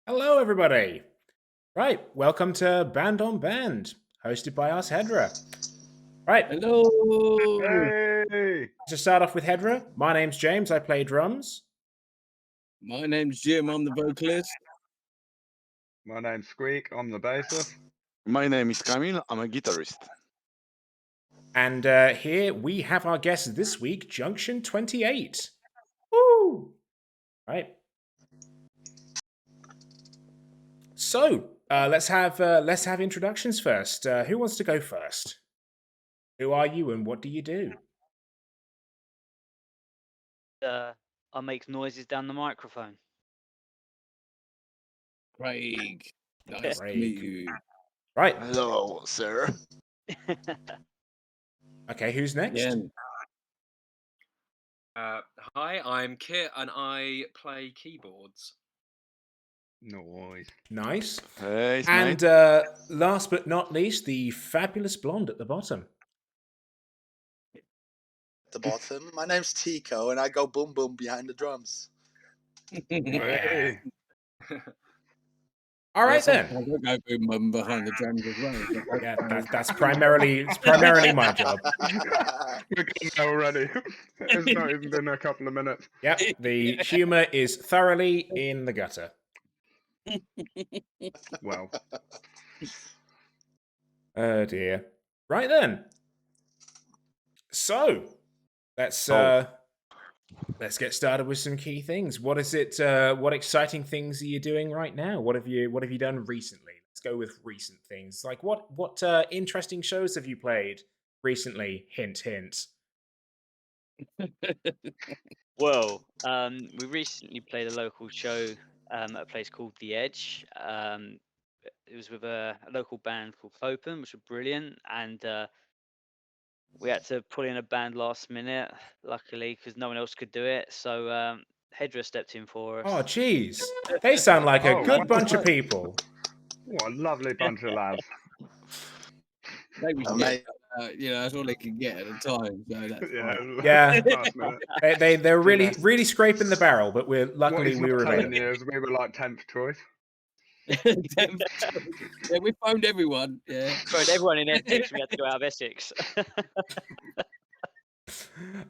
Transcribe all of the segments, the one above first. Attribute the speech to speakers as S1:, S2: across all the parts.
S1: Hello, everybody. Right, welcome to Band on Band, hosted by us, Hedra. Right,
S2: Hello.
S3: Hey!
S1: to start off with Hedra, my name's James. I play drums.
S2: My name's Jim. I'm the vocalist.
S3: My name's Squeak, I'm the bassist.
S4: My name is Kamil. I'm a guitarist.
S1: And here we have our guest this week, Junction 28. Woo! Right. So let's have introductions first. Who wants to go first? Who are you and what do you do?
S5: I make noises down the microphone.
S2: Craig. Nice to
S1: Craig.
S2: meet you.
S1: Right.
S4: Hello, sir.
S1: Okay, who's next?
S2: Again.
S6: Hi, I'm Kit and I play keyboards.
S3: Noise.
S1: Nice.
S4: Hey, it's
S1: And
S4: mate.
S1: last but not least, the fabulous blonde at the bottom.
S7: The bottom. My name's Tico, and I go boom boom behind the drums.
S3: Hey!
S1: All right then.
S2: I don't go boom boom behind the drums as well.
S1: Yeah, that's primarily my job.
S3: We're getting there already. It's not even been a couple of minutes.
S1: Yep, the humor is thoroughly in the gutter.
S3: Well,
S1: Oh dear. Right then. So let's get started with some key things. What is it? What exciting things are you doing right now? What have you done recently? Let's go with recent things. Like what interesting shows have you played recently? Hint, hint.
S5: Well, we recently played a local show at a place called The Edge. It was with a local band called Copen, which was brilliant, and we had to pull in a band last minute, luckily, because no one else could do it. So Hedra stepped in for us.
S1: Oh, jeez. They sound like a
S3: Oh,
S1: good
S3: wow.
S1: bunch of people.
S3: what a lovely bunch of lads.
S2: Maybe
S7: Mate.
S2: that's all they can get at the time. So that's fine.
S1: Yeah.
S3: Last minute.
S1: They're really
S3: Finesse.
S1: really scraping the barrel, but
S3: What
S1: luckily
S3: he's
S1: we
S3: not
S1: were
S3: telling
S1: available.
S3: you is we were like 10th choice.
S2: Yeah, we phoned everyone. Yeah.
S5: Phoned everyone in Essex. We had to go out of Essex.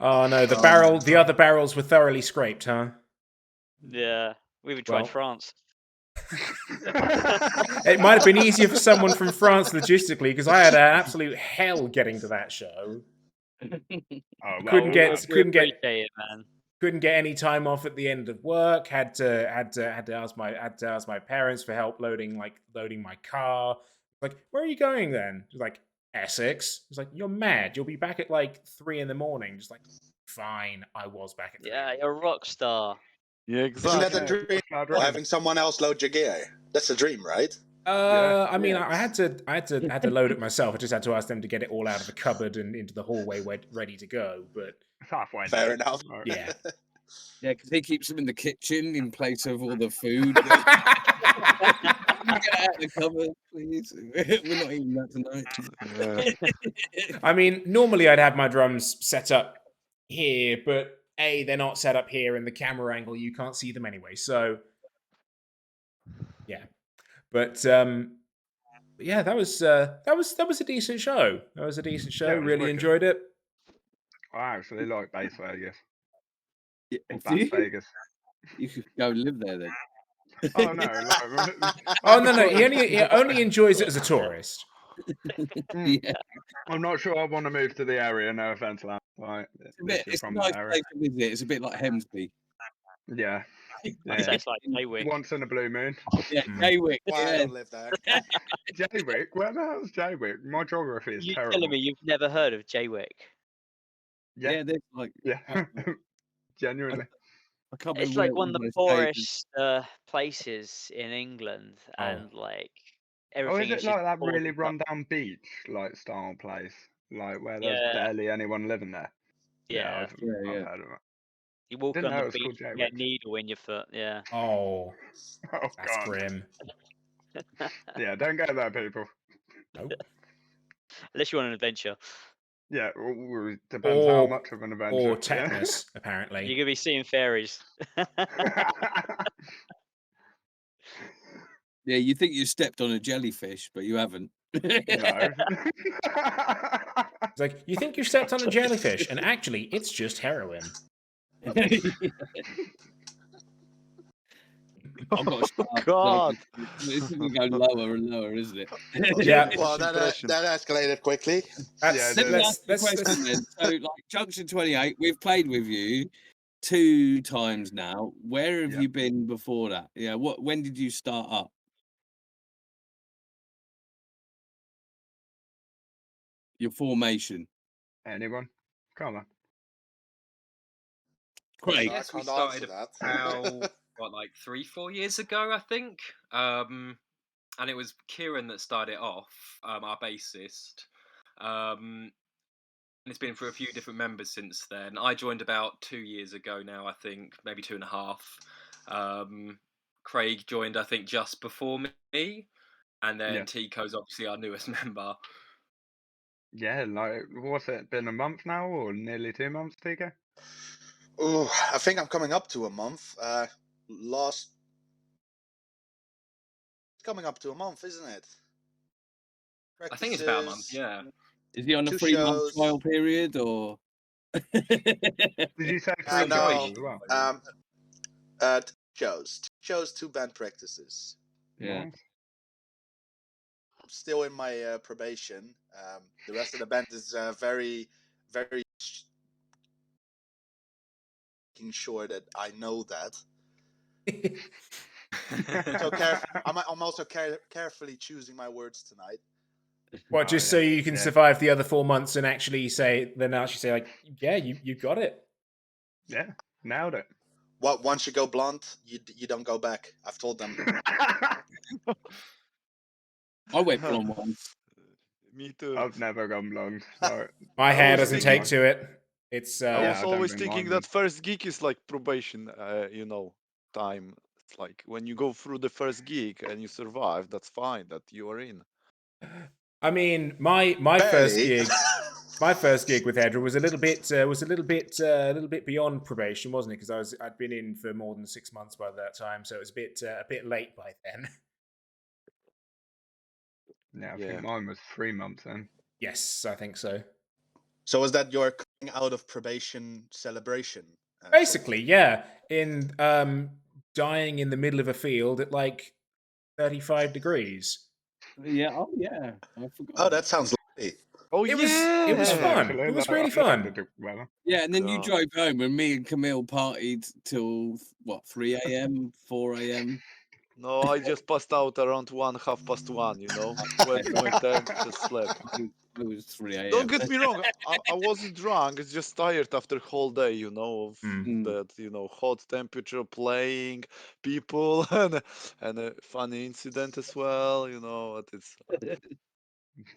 S1: Oh no, the other barrels were thoroughly scraped, huh?
S5: Yeah, we even tried
S1: Well.
S5: France.
S1: It might have been easier for someone from France logistically, because I had an absolute hell getting to that show.
S3: Oh, well,
S1: Couldn't get
S5: Appreciate it, man.
S1: couldn't get any time off at the end of work. Had to ask my parents for help loading my car. Like, where are you going then? Just like, Essex. It's like, you're mad. You'll be back at like 3 a.m. Just like, fine, I was back at 3
S5: Yeah, you're a rock star.
S4: Yeah,
S7: Isn't that
S4: exactly.
S7: a dream?
S3: Cloud
S7: Or
S3: Rain.
S7: having someone else load your gear? That's a dream, right?
S1: I mean,
S2: Yeah.
S1: I had to load it myself. I just had to ask them to get it all out of the cupboard and into the hallway ready to go. But
S3: It's halfway
S7: Fair
S3: there.
S7: enough.
S3: Right.
S1: yeah.
S2: Yeah, because he keeps them in the kitchen in place of all the food. Get out of the cupboard, please. We're not eating that tonight.
S4: Yeah.
S1: I mean, normally I'd have my drums set up here, but they're not set up here, and the camera angle, you can't see them anyway. So yeah, but yeah, that was a decent show. That was a decent show.
S3: Yeah, it was
S1: Really
S3: wicked.
S1: enjoyed it.
S3: I actually like Base Vegas.
S2: Yeah,
S3: Or
S2: do
S3: Bas
S2: you?
S3: Vegas.
S2: You should go live there then.
S3: Oh, no. Like,
S1: Oh no, he only enjoys it as a tourist.
S2: Yeah.
S3: I'm not sure I want to move to the area, no offense, lad. Like,
S2: It's a
S3: from
S2: nice
S3: the area.
S2: place to visit. It's a bit like Hemsby.
S3: Yeah.
S5: I'd
S3: Yeah.
S5: say it's like Jaywick.
S3: Once in a blue moon.
S2: Yeah,
S1: Mm.
S2: Jaywick.
S7: Well, I
S2: Yeah.
S7: don't live there.
S3: Jaywick? Where the hell's Jaywick? My geography is
S5: You
S3: terrible.
S5: telling me you've never heard of Jaywick?
S3: Yeah.
S2: Yeah, there's like
S3: Yeah. Genuinely.
S2: I can't
S5: It's
S2: remember
S5: like
S2: where
S5: one of the
S2: most
S5: poorest places in England,
S1: Oh.
S5: and like
S3: Oh,
S5: everything.
S3: is it like that really
S5: boarded up.
S3: run-down beach, like, style place? Like, where there's
S5: Yeah.
S3: barely anyone living there?
S5: Yeah,
S3: I've
S2: Yeah.
S3: heard of it.
S5: you walk
S3: Didn't
S5: on
S3: know it
S5: the
S3: was called
S5: beach, you get a
S3: Jaywick.
S5: needle in your foot. Yeah.
S1: Oh,
S3: Oh,
S1: that's
S3: God.
S1: grim.
S3: Yeah, don't go there, people.
S1: Nope.
S5: Unless you want an adventure.
S3: Yeah, depends how
S1: Or
S3: much of an adventure.
S1: or
S3: yeah.
S1: tetanus,
S5: You're
S1: apparently.
S5: gonna be seeing fairies.
S2: Yeah, you think you stepped on a jellyfish, but you haven't.
S3: No.
S1: It's like, you think you stepped on a jellyfish, and actually, it's just heroin.
S2: I've got to
S4: Oh,
S2: start.
S4: God.
S2: This is going to go lower and lower, isn't it?
S1: Yeah.
S7: Well,
S4: First impression.
S7: that escalated quickly.
S1: That's,
S3: Yeah,
S2: Let me
S1: let's,
S2: ask you a
S1: let's,
S2: question then. So, like Junction 28, we've played with you 2 times now. Where have
S3: Yeah.
S2: you been before that? Yeah, when did you start up? Your formation.
S3: Anyone? Come on.
S2: Craig.
S7: I
S6: Yes, we
S7: can't answer
S6: started
S7: that.
S6: about what, like 3-4 years ago, I think. And it was Kieran that started it off, our bassist. And it's been for a few different members since then. I joined about 2 years ago now, I think, maybe 2.5. Craig joined, I think, just before me, and then
S3: Yeah.
S6: Tico's obviously our newest member.
S3: Yeah, like, what's it been, a month now, or nearly 2 months, Tico?
S7: Oh, I think I'm coming up to a month. Last coming up to a month, isn't it?
S6: I think it's about a month,
S7: Practices,
S6: yeah.
S2: Is he on a
S7: 2
S2: 3-month
S7: shows.
S2: trial period or?
S3: Did you say 3
S7: no,
S3: shows as well?
S7: 2 shows, 2 band practices.
S2: Yeah.
S3: Nice.
S7: I'm still in my probation. The rest of the band is very, very making sure that I know that. So I'm also carefully choosing my words tonight.
S1: Well,
S3: Oh,
S1: just so
S3: yeah.
S1: you can
S3: Yeah.
S1: survive the other 4 months and actually say, like, yeah, you got it.
S3: Yeah, nailed it.
S7: Well, once you go blonde, you don't go back. I've told them.
S2: I went blonde once.
S4: Me too.
S3: I've never gone blonde. So
S1: My
S4: I
S1: hair
S4: was
S1: doesn't
S4: thinking-
S1: take to it. It's
S4: I
S3: Yeah,
S4: was
S3: I don't
S4: always
S3: think
S4: thinking
S3: mine
S4: that
S3: would.
S4: first gig is like probation, time. It's like when you go through the first gig and you survive, that's fine, that you are in.
S1: I mean, my first
S7: Barely.
S1: gig, my first gig with Hedra was a little bit beyond probation, wasn't it? Because I'd been in for more than 6 months by that time, so it was a bit late by then.
S3: Yeah, I
S4: Yeah.
S3: think mine was 3 months then.
S1: Yes, I think so.
S7: So is that your coming out of probation celebration?
S1: Basically, yeah. In dying in the middle of a field at like 35 degrees.
S2: Yeah. Oh, yeah. I forgot.
S7: Oh, that sounds lovely.
S4: Oh
S1: It
S4: yeah.
S1: was fun.
S3: Actually,
S1: It was
S3: like,
S1: really
S3: I love
S1: fun.
S3: the weather.
S2: Yeah, and then you
S4: God.
S2: drove home, and me and Camille partied till what, 3 a.m., 4 a.m.
S4: No, I just passed out around 1:30, you know. Went to my tent, just slept.
S2: It was 3 a.m.
S4: Don't get me wrong, I wasn't drunk. It's just tired after whole day, you know, of
S1: Mm.
S4: that, hot temperature, playing, people, and a funny incident as well. You know what it's.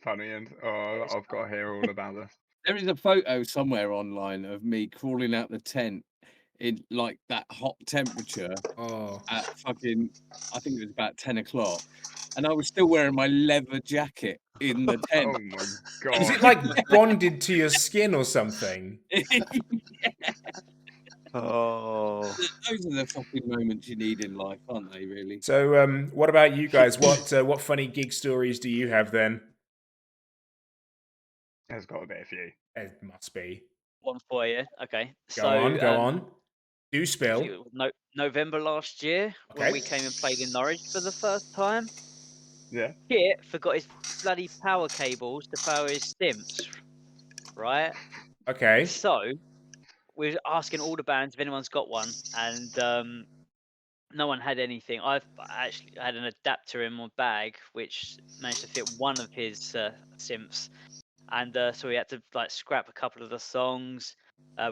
S3: Funny, and I've got to hear all about this.
S2: There is a photo somewhere online of me crawling out the tent in like that hot temperature
S1: Oh.
S2: at fucking, I think it was about 10 o'clock, and I was still wearing my leather jacket in the tent.
S3: Oh my god.
S1: Is it like bonded to your skin or something?
S4: Oh,
S2: Those are the fucking moments you need in life, aren't they? Really.
S1: So, what about you guys? What funny gig stories do you have then?
S3: There's got to be a few.
S1: It must be.
S5: One for you. Okay.
S1: Go on, go on. Do
S5: I think
S1: spill.
S5: it was November last year when
S1: Okay.
S5: we came and played in Norwich for the first time.
S3: Yeah.
S5: Kit forgot his bloody power cables to power his stimps, right?
S1: Okay.
S5: So we're asking all the bands if anyone's got one, and no one had anything. I've actually had an adapter in my bag which managed to fit one of his simps, and so we had to like scrap a couple of the songs.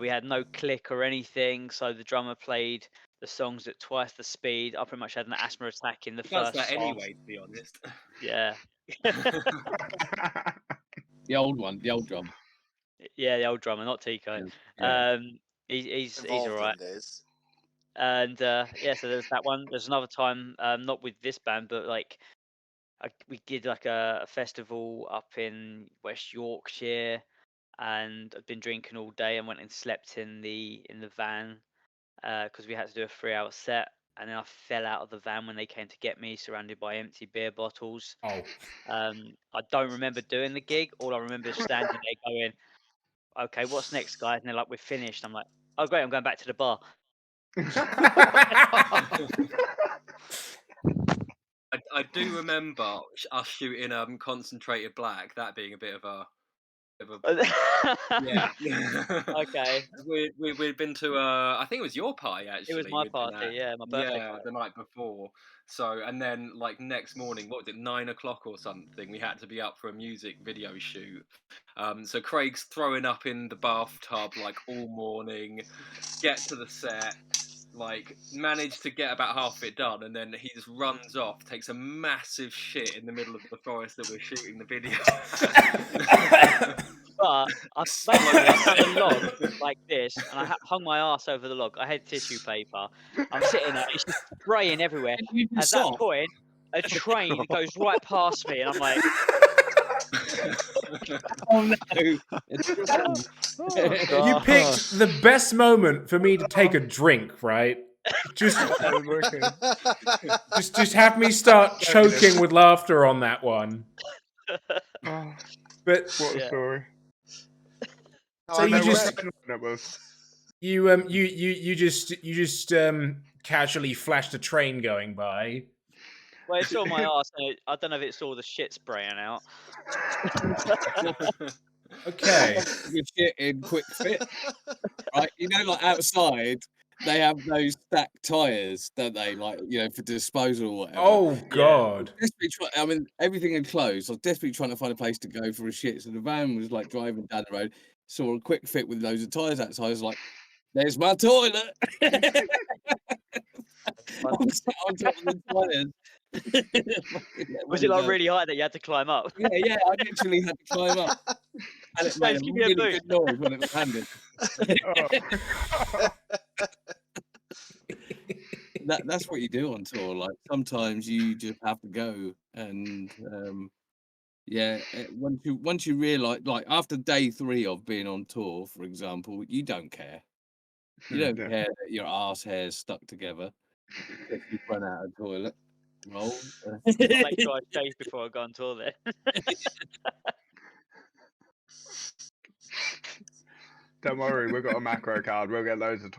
S5: We had no click or anything, so the drummer played the songs at twice the speed. I pretty much had an asthma attack in the
S6: He does
S5: first
S6: that
S5: song.
S6: anyway, to be honest.
S5: Yeah.
S2: The old one, the old drum.
S5: Yeah, the old drummer, not Tico.
S2: Yeah.
S5: He's
S7: Involved
S5: all right.
S7: in this.
S5: And yeah, so there's that one. There's another time, not with this band, but like we did like a festival up in West Yorkshire, and I'd been drinking all day and went and slept in the van because we had to do a 3-hour set. And then I fell out of the van when they came to get me, surrounded by empty beer bottles.
S1: Oh.
S5: I don't remember doing the gig. All I remember is standing there going, "Okay, what's next, guys?" And they're like, "We're finished." I'm like, "Oh, great, I'm going back to the bar."
S6: I do remember us shooting Concentrated Black, that being a bit of a yeah.
S5: Okay.
S6: We'd been to I think it was your party actually.
S5: It was my
S6: we'd been
S5: party,
S6: at.
S5: yeah, my birthday
S6: Yeah,
S5: party.
S6: the night before. So and then like next morning, what was it, 9 o'clock or something? We had to be up for a music video shoot. So Craig's throwing up in the bathtub like all morning. Get to the set, like managed to get about half of it done, and then he just runs off, takes a massive shit in the middle of the forest that we're shooting the video.
S5: But basically I found a log like this, and I hung my ass over the log. I had tissue paper. I'm sitting there, it's just spraying everywhere. At that point, a train goes right past me, and I'm like,
S2: Oh no!
S1: You picked the best moment for me to take a drink, right? Just have me start choking with laughter on that one.
S3: Oh,
S1: But
S3: what a
S5: Yeah.
S3: story.
S1: So
S3: I
S1: you
S3: know what
S1: just
S3: section it was.
S1: you just casually flashed a train going by.
S5: well, it saw my ass. And I don't know if it saw the shit spraying out.
S1: Okay.
S2: Good shit in quick fit, right? You know, like outside, they have those stacked tires, don't they? Like, you know, for disposal or whatever.
S1: Oh God.
S2: I mean, everything had closed. I was desperately trying to find a place to go for a shit. So the van was like driving down the road, saw a quick fit with loads of tires outside. I was like, "There's my toilet." I'm sat on top of the tires.
S5: Was it like really high that you had to climb up?
S2: Yeah, I literally had to climb up. And it made
S5: Guys,
S2: a
S5: give me a
S2: really
S5: boost.
S2: good noise when it was handed. That's what you do on tour. Like sometimes you just have to go, and once you realise, like after day 3 of being on tour, for example, you don't care. You don't
S3: Yeah.
S2: care that your arse hair's stuck together if you've run out of toilet roll.
S5: I'll make sure I shave before I go on tour there.
S3: Don't worry, we've got a macro card. We'll get loads of.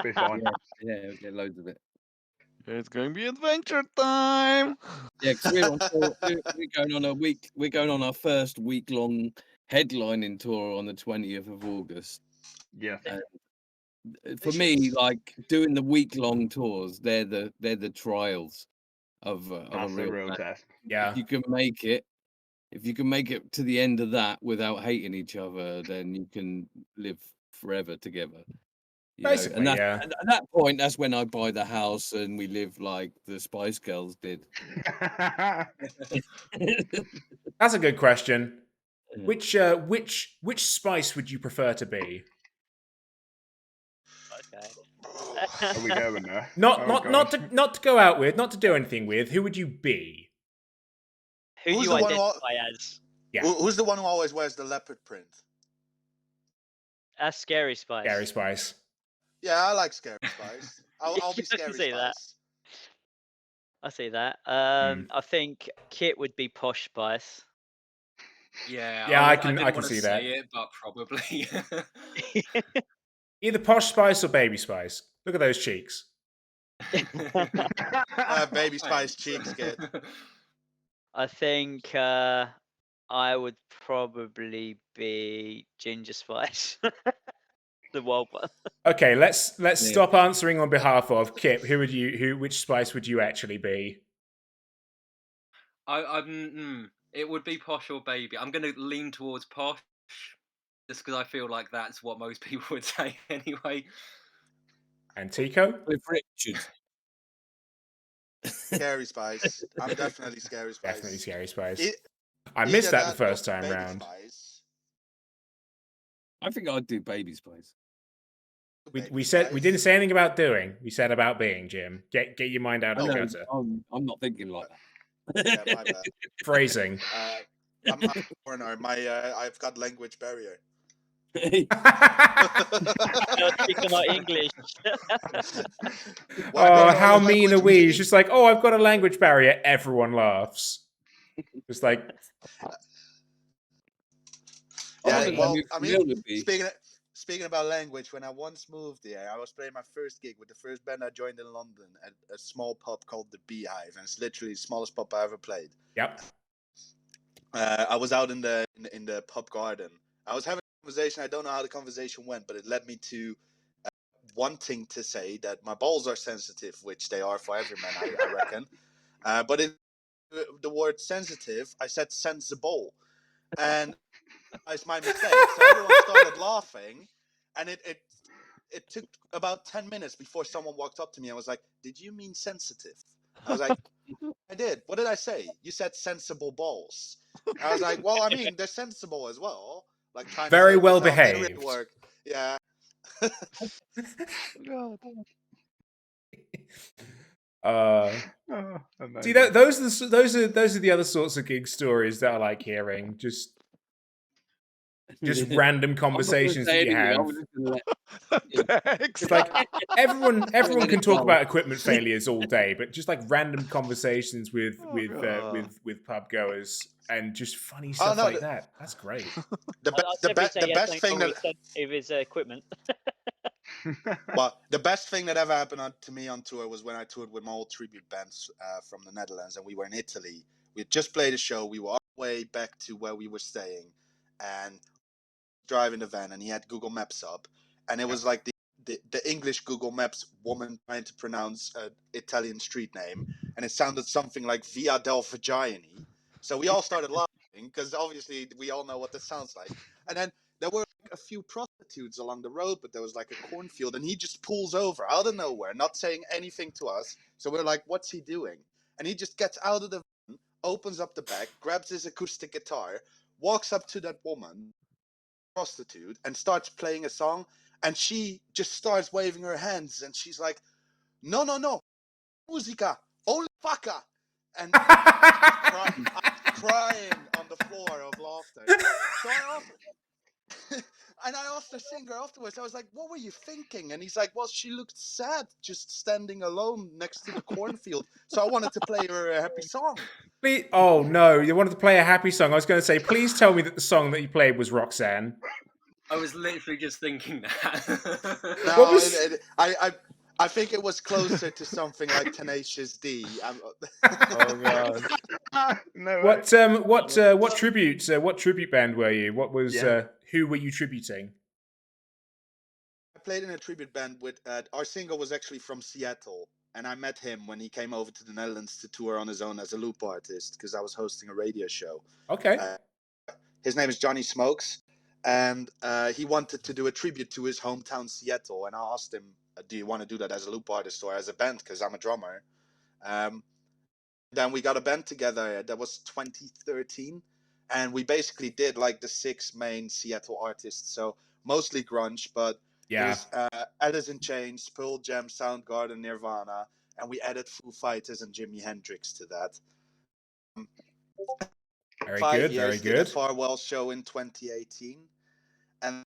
S3: Be fine.
S2: Yeah, we'll get loads of it.
S4: It's going to be adventure time.
S2: Yeah, because we're on tour. We're going on a week. We're going on our first week-long headlining tour on the 20th of August.
S3: Yeah.
S2: For me, like doing the week-long tours, they're the trials of a
S3: That's the
S2: real
S3: real
S2: band.
S3: test.
S1: Yeah.
S2: If you can make it to the end of that without hating each other, then you can live forever together. You know?
S1: Basically,
S2: And
S1: yeah.
S2: at that point, that's when I buy the house and we live like the Spice Girls did.
S1: That's a good question.
S2: Yeah.
S1: Which spice would you prefer to be?
S5: Okay.
S3: Are we going there?
S1: Not
S3: Oh,
S1: not
S3: God.
S1: not to go out with, not to do anything with. Who would you be?
S5: Who do
S7: Who's
S5: you
S7: the one who
S5: identify as?
S1: Yeah.
S7: Who's the one who always wears the leopard print?
S5: That's Scary Spice.
S1: Scary Spice.
S7: Yeah, I like Scary Spice. I'll be
S5: You can
S7: Scary
S5: say that.
S7: Spice.
S5: I see that.
S1: Hmm.
S5: I think Kit would be Posh Spice.
S6: Yeah,
S1: Yeah, I
S6: didn't
S1: can
S6: want to
S1: see
S6: say
S1: that.
S6: it, but probably.
S1: Either Posh Spice or Baby Spice. Look at those cheeks.
S7: Baby Spice cheeks, kid.
S5: I think I would probably be Ginger Spice, the wild one.
S1: Okay, let's
S2: Yeah.
S1: stop answering on behalf of Kip. Which spice would you actually be?
S6: It would be Posh or Baby. I'm going to lean towards Posh, just because I feel like that's what most people would say anyway.
S1: And Tico?
S2: Cliff Richard.
S7: Scary Spice. I'm definitely Scary Spice.
S1: Definitely Scary Spice.
S7: It-
S1: I missed
S7: either
S1: that the
S7: or
S1: first time
S7: Baby
S1: round.
S7: Spice.
S2: I think I'd do Baby Spice.
S7: Baby
S1: We said we
S7: Spice.
S1: didn't say anything about doing. We said about being, Jim. Get your mind out
S2: I
S1: of the
S2: know,
S1: gutter.
S2: I'm not thinking like that.
S7: Yeah, my bad.
S1: Phrasing.
S7: I'm a foreigner. I've got language barrier.
S5: You're speaking like English.
S7: Well, I don't
S1: Oh,
S7: know
S1: how
S7: other
S1: mean are
S7: language
S1: we? It's
S7: meaning.
S1: just like, oh, I've got a language barrier. Everyone laughs. It's like,
S7: Yeah,
S2: don't know
S7: well,
S2: who
S7: I mean,
S2: Phil would be.
S7: speaking about language, when I once moved here, I was playing my first gig with the first band I joined in London at a small pub called the Beehive, and it's literally the smallest pub I ever played.
S1: yep.
S7: I was out in the pub garden. I was having a conversation. I don't know how the conversation went, but it led me to wanting to say that my balls are sensitive, which they are for every man, I reckon. But in the word sensitive, I said sensible, and it's my mistake. So everyone started laughing, and it took about 10 minutes before someone walked up to me and was like, "Did you mean sensitive?" I was like, "I did. What did I say? You said sensible balls." I was like, "Well, I mean, they're sensible as well." Like trying to
S1: Very
S7: say
S1: well
S7: that's how it didn't really
S1: behaved.
S7: work. Yeah.
S4: God.
S1: Uh,
S3: Oh,
S1: see,
S3: amazing.
S1: those are the other sorts of gig stories that I like hearing. Just random
S2: I'm not gonna
S1: conversations that
S2: say
S1: you
S2: anything.
S1: have.
S2: I'm just gonna let.
S4: Thanks.
S1: It's like everyone
S2: Let
S1: can
S2: it
S1: talk
S2: roll.
S1: about equipment failures all day, but just like random conversations with
S4: Oh, God.
S1: with pub goers and just funny
S7: Oh
S1: stuff
S7: no,
S1: like that. That's great.
S5: I'd definitely say
S7: the
S5: he has
S7: best
S5: something
S7: thing
S5: wrong
S7: that
S5: with his equipment.
S7: well, the best thing that ever happened to me on tour was when I toured with my old tribute bands from the Netherlands, and we were in Italy. We had just played a show. We were on the way back to where we were staying, and driving the van, and he had Google Maps up, and it was like the English Google Maps woman trying to pronounce an Italian street name, and it sounded something like Via del Vagini. So we all started laughing because obviously we all know what this sounds like. And then there were like a few prostitutes along the road, but there was like a cornfield, and he just pulls over out of nowhere, not saying anything to us. So we're like, "What's he doing?" And he just gets out of the van, opens up the back, grabs his acoustic guitar, walks up to that woman, prostitute, and starts playing a song, and she just starts waving her hands, and she's like, "No, no, no, musica, only fucker," and I was crying on the floor of laughter. So I asked, and I asked the singer afterwards. I was like, "What were you thinking?" And he's like, "Well, she looked sad, just standing alone next to the cornfield. So I wanted to play her a happy song."
S1: Please, oh no, you wanted to play a happy song. I was going to say, please tell me that the song that you played was Roxanne.
S6: I was literally just thinking that.
S1: What
S7: No,
S1: was?
S7: I think it was closer to something like Tenacious D.
S4: Oh, God.
S3: No way.
S1: What tribute band were you? What was
S3: Yeah.
S1: who were you tributing?
S7: I played in a tribute band with our singer was actually from Seattle, and I met him when he came over to the Netherlands to tour on his own as a loop artist because I was hosting a radio show.
S1: Okay.
S7: His name is Johnny Smokes, and he wanted to do a tribute to his hometown Seattle, and I asked him, "Do you want to do that as a loop artist or as a band? Because I'm a drummer." Then we got a band together. That was 2013, and we basically did like the 6 main Seattle artists. So mostly grunge, but it
S1: Yeah.
S7: was Alice in Chains, Pearl Jam, Soundgarden, Nirvana, and we added Foo Fighters and Jimi Hendrix to that.
S1: Very
S7: 5
S1: good.
S7: years
S1: Very
S7: did a
S1: good.
S7: farewell show in 2018, and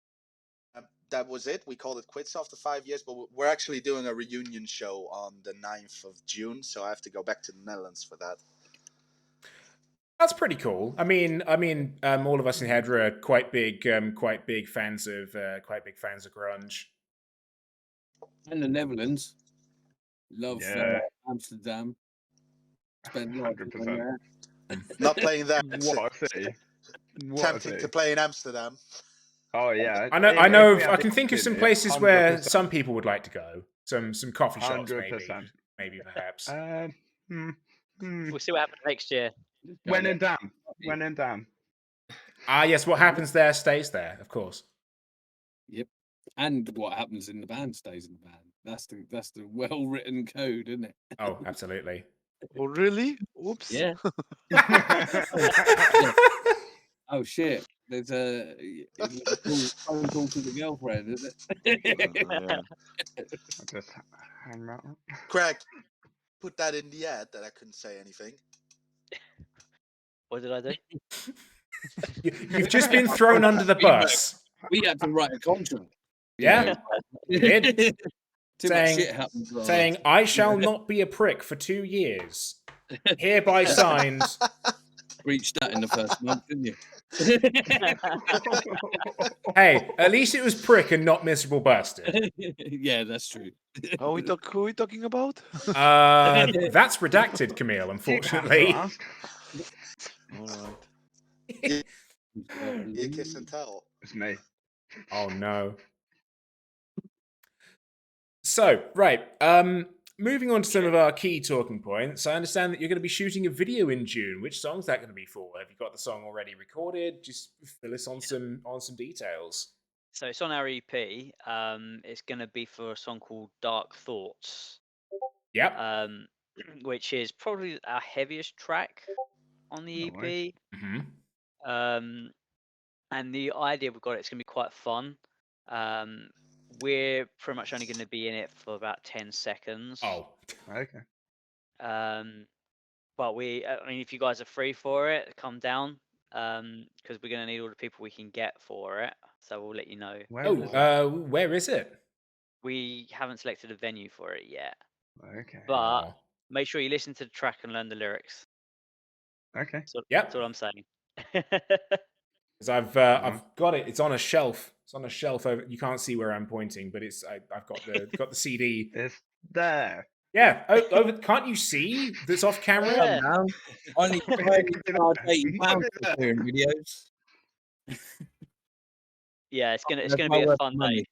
S7: that was it. We called it quits after 5 years, but we're actually doing a reunion show on the 9th of June, so I have to go back to the Netherlands for that.
S1: That's pretty cool. I mean, all of us in Hedra are quite big fans of grunge.
S2: And the Netherlands. Love
S3: Yeah.
S2: Amsterdam. Spent a lot of time
S3: 100%.
S2: there.
S7: Not playing that.
S3: What a city. What a
S7: Tempting
S3: city.
S7: to play in Amsterdam.
S3: Oh, yeah.
S1: I know.
S3: If we had
S1: I
S3: the
S1: can think of some
S3: opportunity,
S1: places where
S3: 100%.
S1: some people would like to go. Some coffee shops,
S3: 100%.
S1: maybe perhaps.
S5: We'll see what happens next year.
S2: Just go
S3: When
S2: there.
S3: in Dam. When in Dam.
S1: Ah, yes. What happens there stays there, of course.
S2: Yep. And what happens in the band stays in the band. That's the well written code, isn't it?
S1: Oh, absolutely.
S4: Oh, really? Oops.
S2: Yeah. Oh shit. There's a phone call to the girlfriend, is it?
S4: Yeah.
S3: I'll just hang that up.
S7: Craig, put that in the ad that I couldn't say anything.
S5: What did I do?
S1: You've just been thrown under the bus.
S2: We had to write a contract. you
S1: Yeah,
S2: know.
S1: you did.
S2: Too much
S1: Saying-
S2: shit happened. to us.
S1: Saying, I shall not be a prick for 2 years. Hereby signed.
S2: Reached that in the first month, didn't you?
S1: Hey, at least it was prick and not miserable bastard.
S2: Yeah, that's true.
S4: Who are we talking about?
S1: That's redacted, Camille,
S3: You have to
S1: unfortunately.
S3: ask.
S4: All right. You kiss and tell.
S3: It's me.
S1: Oh no. So, right. Moving on to some of our key talking points. I understand that you're going to be shooting a video in June. Which song's that going to be for? Have you got the song already recorded? Just fill us on some details.
S5: So it's on our EP. It's going to be for a song called Dark Thoughts,
S1: Yep.
S5: which is probably our heaviest track on the
S3: No
S5: EP.
S3: way.
S1: Mm-hmm.
S5: And the idea we've got, it's going to be quite fun. We're pretty much only going to be in it for about 10 seconds.
S1: Oh,
S3: Okay.
S5: But I mean, if you guys are free for it, come down. Because we're going to need all the people we can get for it. So we'll let you know.
S3: Where is it?
S1: Where is it?
S5: We haven't selected a venue for it yet.
S3: Okay.
S5: But
S1: Aw.
S5: make sure you listen to the track and learn the lyrics.
S3: Okay.
S5: So
S1: Yep.
S5: that's what I'm saying.
S1: Because I've got it. It's on a shelf. It's on a shelf over. You can't see where I'm pointing, but I've got the CD.
S3: It's there.
S1: Yeah. Over. Can't you see? That's off camera.
S5: Yeah.
S2: I need to charge £80 for doing videos.
S5: Yeah, it's gonna
S2: That's
S5: be
S2: well
S5: a
S2: worth
S5: fun
S2: the money.
S5: day.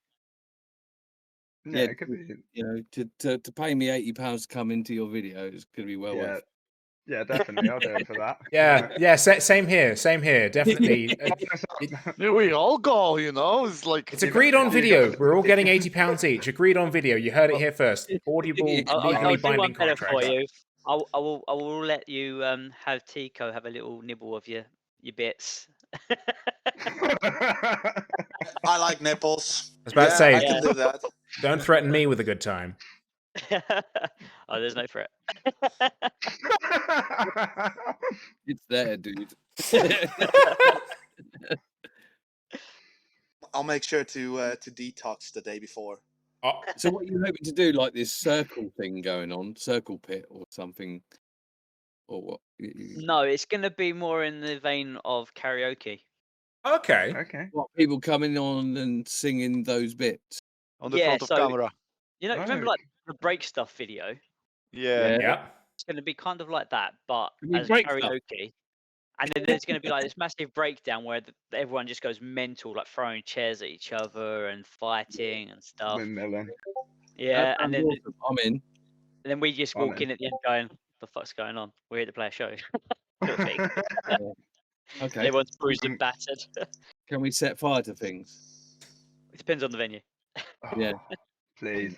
S3: Yeah,
S2: Yeah,
S3: it could be.
S2: You know, to pay me £80 to come into your video is going to be well
S3: Yeah.
S2: worth.
S3: Yeah, definitely. I'll do it for that.
S1: Yeah. Same here. Same here. Definitely.
S4: Yeah, we all go, you know. It's like
S1: It's agreed on
S3: you
S1: video.
S3: guys-
S1: We're all getting £80 each. Agreed on video. You heard it here first. Audible,
S5: I'll
S1: legally
S5: do one
S1: binding
S5: better for
S1: contract.
S5: you. I will let you have Tico have a little nibble of your bits.
S7: I like nipples.
S1: I was about to
S7: Yeah,
S1: say,
S7: I can do that.
S1: don't threaten me with a good time.
S5: Oh, there's no threat.
S2: It's there, dude.
S7: I'll make sure to detox the day before.
S1: Oh,
S2: So what are you hoping to do? Like this circle thing going on, circle pit or something, or what?
S5: No, it's gonna be more in the vein of karaoke.
S1: okay.
S3: Okay.
S2: What people coming on and singing those bits?
S4: On the
S5: Yeah,
S4: front of
S5: so-
S4: camera.
S5: You know, remember
S3: Oh.
S5: like the break stuff video?
S4: Yeah.
S1: Yeah.
S5: It's gonna be kind of like that, but
S2: Can we
S5: as
S2: break stuff?
S5: karaoke. And then there's going to be like this massive breakdown where everyone just goes mental, like throwing chairs at each other and fighting and stuff.
S3: Windmilling.
S5: Yeah,
S2: That
S5: and
S2: sounds
S5: then
S2: awesome. I'm in.
S5: we just
S3: I'm
S5: walk
S3: in.
S5: in at the end going, "The fuck's going on? We're here to play a show." Sort of thing.
S2: Okay.
S5: Everyone's bruised and battered.
S2: Can we set fire to things?
S5: It depends on the venue.
S2: Yeah.
S3: Please.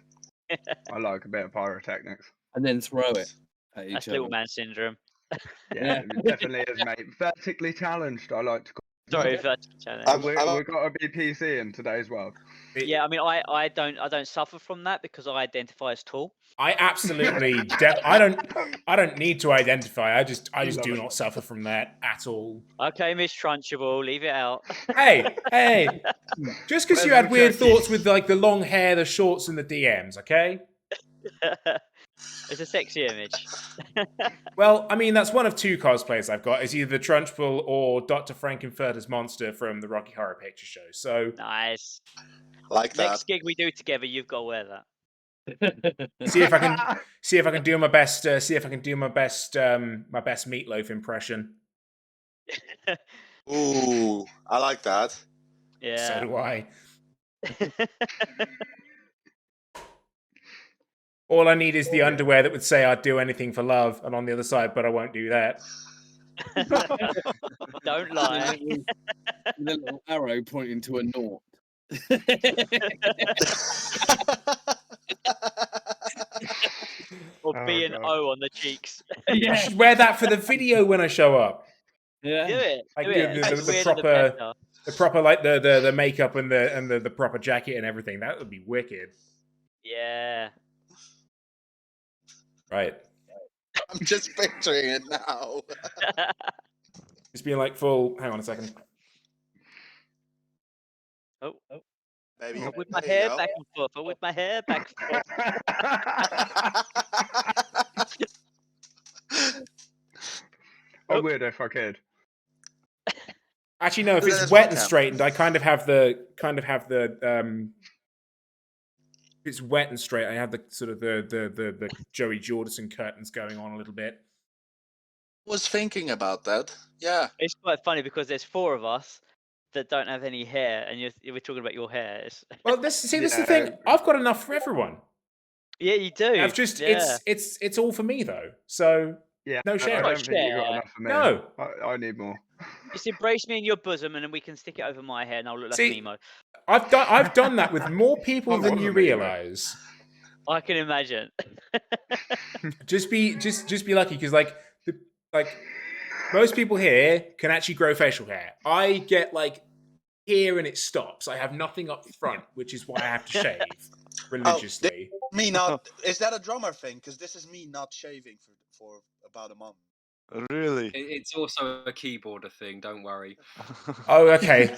S3: I like a bit of pyrotechnics.
S2: And then throw it at each
S5: That's
S2: other.
S5: little man syndrome.
S3: Yeah, it definitely is, mate. Vertically challenged, I like to call
S5: Sorry,
S3: it.
S5: vertical challenge.
S3: We've got to be PC in today's world.
S5: Yeah, I mean, I don't suffer from that because I identify as tall.
S1: I absolutely. I don't need to identify. I just
S3: Love
S1: do
S3: it.
S1: not suffer from that at all.
S5: Okay, Miss Trunchable, leave it out.
S1: Hey. Just because you
S3: Where's
S1: had
S3: the
S1: weird
S3: turkey?
S1: thoughts with like the long hair, the shorts, and the DMs, okay?
S5: It's a sexy image.
S1: Well, I mean, that's one of two cosplays I've got. It's either the Trunchbull or Dr. Frankenfurter's monster from the Rocky Horror Picture Show. So
S5: Nice.
S7: Like that.
S5: Next gig we do together, you've got to wear that.
S1: see if I can do my best. See if I can do my best. My best meatloaf impression.
S7: Ooh, I like that.
S1: So
S5: Yeah.
S1: do I. All I need is the underwear that would say I'd do anything for love, and on the other side, but I won't do that.
S5: Don't lie.
S2: With a little arrow pointing to a naught.
S5: Or
S3: Oh,
S5: B and
S3: God.
S5: O on the cheeks.
S1: I should wear that for the video when I show up.
S2: Yeah.
S5: Do it.
S1: Like
S5: Do
S1: the-
S5: it.
S1: the-
S5: It's
S1: the
S5: weirder
S1: proper-
S5: better.
S1: The proper like the makeup and the proper jacket and everything. That would be wicked.
S5: Yeah.
S1: Right.
S7: I'm just picturing it now.
S1: Just being like full. Hang on a second.
S5: Oh,
S7: Maybe
S5: I whip my
S7: there you
S5: hair
S7: go.
S5: back and forth. I whip my hair back and
S3: I
S5: Oh.
S3: would if I could.
S1: Actually, no. If
S7: That's
S1: it's
S7: what
S1: wet and
S7: counts.
S1: straightened, I kind of have the If it's wet and straight, I have the sort of the Joey Jordison curtains going on a little bit.
S7: Was thinking about that. Yeah.
S5: It's quite funny because there's 4 of us that don't have any hair, and we're talking about your hair.
S1: Well, this is the thing. I've got enough for everyone.
S5: Yeah, you do.
S1: I've just
S5: yeah.
S1: it's all for me though. So
S3: Yeah,
S1: no
S3: I
S1: share.
S3: don't think you got
S5: Share.
S3: enough for me.
S1: No.
S3: I need more.
S5: Just embrace me in your bosom, and then we can stick it over my hair, and I'll look like
S1: See,
S5: Nemo.
S1: I've done that with more people
S3: I
S1: than
S3: was
S1: you
S3: a meme.
S1: realize.
S5: I can imagine.
S1: Just be lucky because like most people here can actually grow facial hair. I get like here and it stops. I have nothing up front, which is why I have to shave religiously.
S7: Me not. Is that a drummer thing? Because this is me not shaving for about a month.
S4: Really?
S6: It's also a keyboarder thing. Don't worry.
S1: Oh, okay.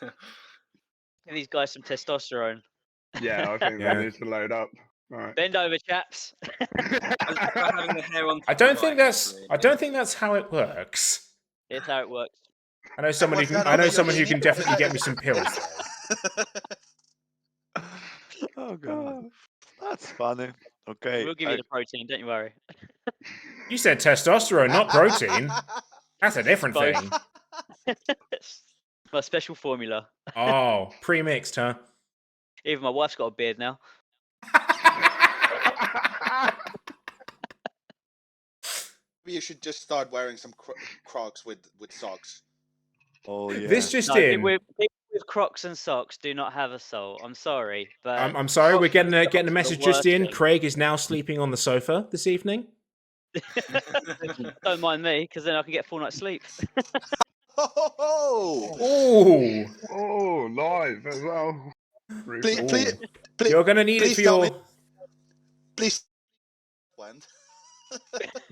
S5: Give these guys some testosterone.
S3: Yeah, I think
S1: Yeah.
S3: that needs to load up. All right.
S5: Bend over, chaps.
S6: Having the hair on
S1: I don't
S6: top
S1: think
S6: right,
S1: that's
S6: really.
S1: I don't think that's how it works.
S5: It's how it works.
S1: I know someone who
S7: Was
S1: can
S7: that
S1: I know
S7: on
S1: someone who
S7: your
S1: can definitely get me some pills though.
S4: Oh god, that's funny. Okay,
S5: We'll give you the protein, don't you worry.
S1: You said testosterone, not protein. That's a different
S5: Both.
S1: thing.
S5: It's my special formula.
S1: Oh, pre-mixed, huh?
S5: Even my wife's got a beard now.
S7: You should just start wearing some Crocs with socks.
S4: oh yeah.
S1: This just
S5: No,
S1: in.
S5: people with Crocs and socks do not have a soul. I'm sorry, but
S1: I'm sorry, we're
S5: Crocs
S1: getting
S5: and
S1: a
S5: socks are
S1: message
S5: the
S1: just
S5: worst
S1: in.
S5: thing.
S1: Craig is now sleeping on the sofa this evening.
S5: Don't mind me, because then I can get a full night's sleep.
S7: Oh,
S1: Ooh.
S3: Oh, live as well.
S7: please,
S1: Ooh.
S7: please, please,
S1: You're gonna need it
S7: please
S1: for
S7: tell
S1: your.
S7: me. Please. Went.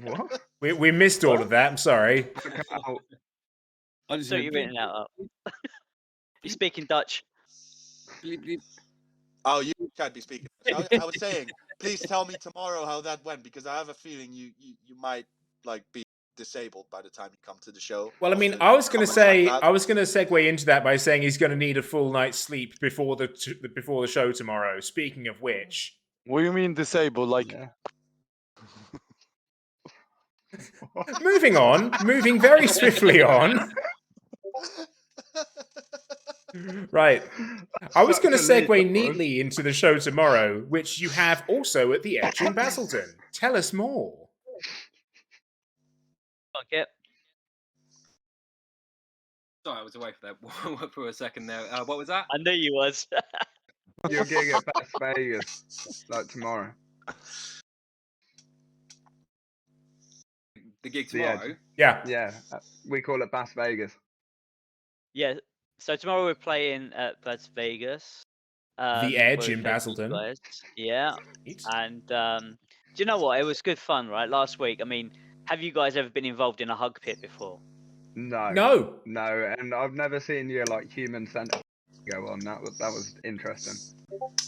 S3: What?
S1: We missed all of that. I'm sorry.
S3: Ow.
S2: I just
S5: So
S2: heard
S5: you're
S2: bleep,
S5: in and out. You speak in Dutch.
S2: bleep, bleep.
S7: Oh, you can't be speaking. I was saying, please tell me tomorrow how that went because I have a feeling you might like be disabled by the time you come to the show.
S1: Well, I mean,
S7: after
S1: I was gonna
S7: comments like
S1: say,
S7: that.
S1: I was gonna segue into that by saying he's gonna need a full night's sleep before the show tomorrow. Speaking of which,
S4: What do you mean disabled? Like,
S3: Yeah.
S1: moving very swiftly on. Right. I was going to
S3: Such a lead,
S1: segue
S3: that was.
S1: neatly into the show tomorrow, which you have also at the Edge in Basildon. Tell us more.
S5: Fuck it.
S6: Sorry, I was away for that for a second there. What was that?
S5: I knew you was.
S3: You're gig at Las Vegas like tomorrow.
S6: The gig
S3: The Edge.
S6: tomorrow.
S1: Yeah.
S3: Yeah, we call it Las Vegas.
S5: Yeah. So tomorrow we're playing at Las Vegas.
S1: The Edge
S5: where we
S1: in
S5: played you
S1: Basildon.
S5: guys. Yeah.
S1: Neat.
S5: And do you know what? It was good fun, right? Last week. I mean, have you guys ever been involved in a hug pit before?
S3: No.
S1: No.
S3: No, and I've never seen your like human centipede go on. That was interesting.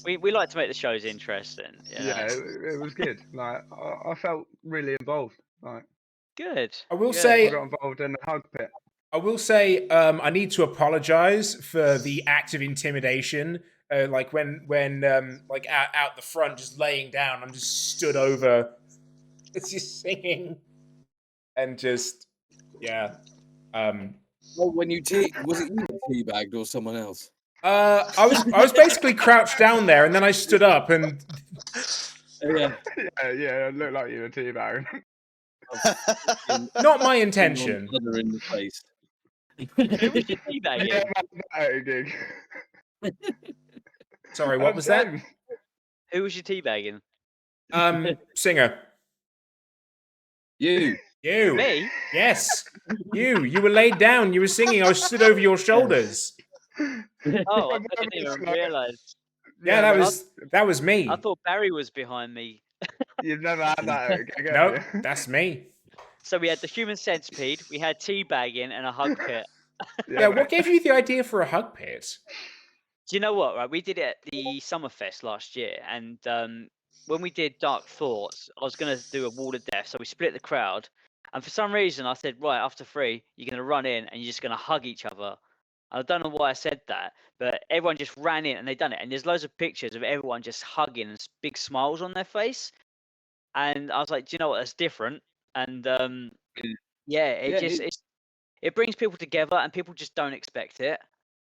S5: We like to make the shows interesting. You know?
S3: Yeah, it was good. Like I felt really involved. Like
S5: Good.
S1: I will
S5: good.
S3: I
S1: say,
S3: got involved in the hug pit.
S1: I need to apologize for the act of intimidation. Like when like out the front, just laying down, I'm just stood over. It's just singing, and just yeah.
S2: Well, when you was it you teabagged or someone else?
S1: I was basically crouched down there, and then I stood up, and
S2: Yeah.
S3: Yeah, it looked like you were teabagging.
S1: not my intention.
S2: Other in the face.
S5: Who was your teabagging?
S3: Yeah, that a gig.
S1: Sorry, what was that?
S3: James.
S5: Who was your teabagging?
S1: Singer.
S2: You.
S1: You.
S5: Me?
S1: Yes. You were laid down. You were singing. I was stood over your shoulders.
S5: Oh, I didn't even realise.
S1: Yeah,
S3: no,
S1: that was me.
S5: I thought Barry was behind me.
S3: You've never had that at a gig, have
S1: No,
S3: you?
S1: that's me.
S5: So we had the human centipede, we had teabagging, and a hug pit.
S1: Yeah, what
S3: mate.
S1: gave you the idea for a hug pit?
S5: Do you know what? Right, we did it at the Summerfest last year, and when we did Dark Thoughts, I was gonna do a wall of death, so we split the crowd. And for some reason, I said, right after 3, you're gonna run in and you're just gonna hug each other. I don't know why I said that, but everyone just ran in and they done it. And there's loads of pictures of everyone just hugging and big smiles on their face. And I was like, do you know what? That's different. And yeah, it brings people together, and people just don't expect it.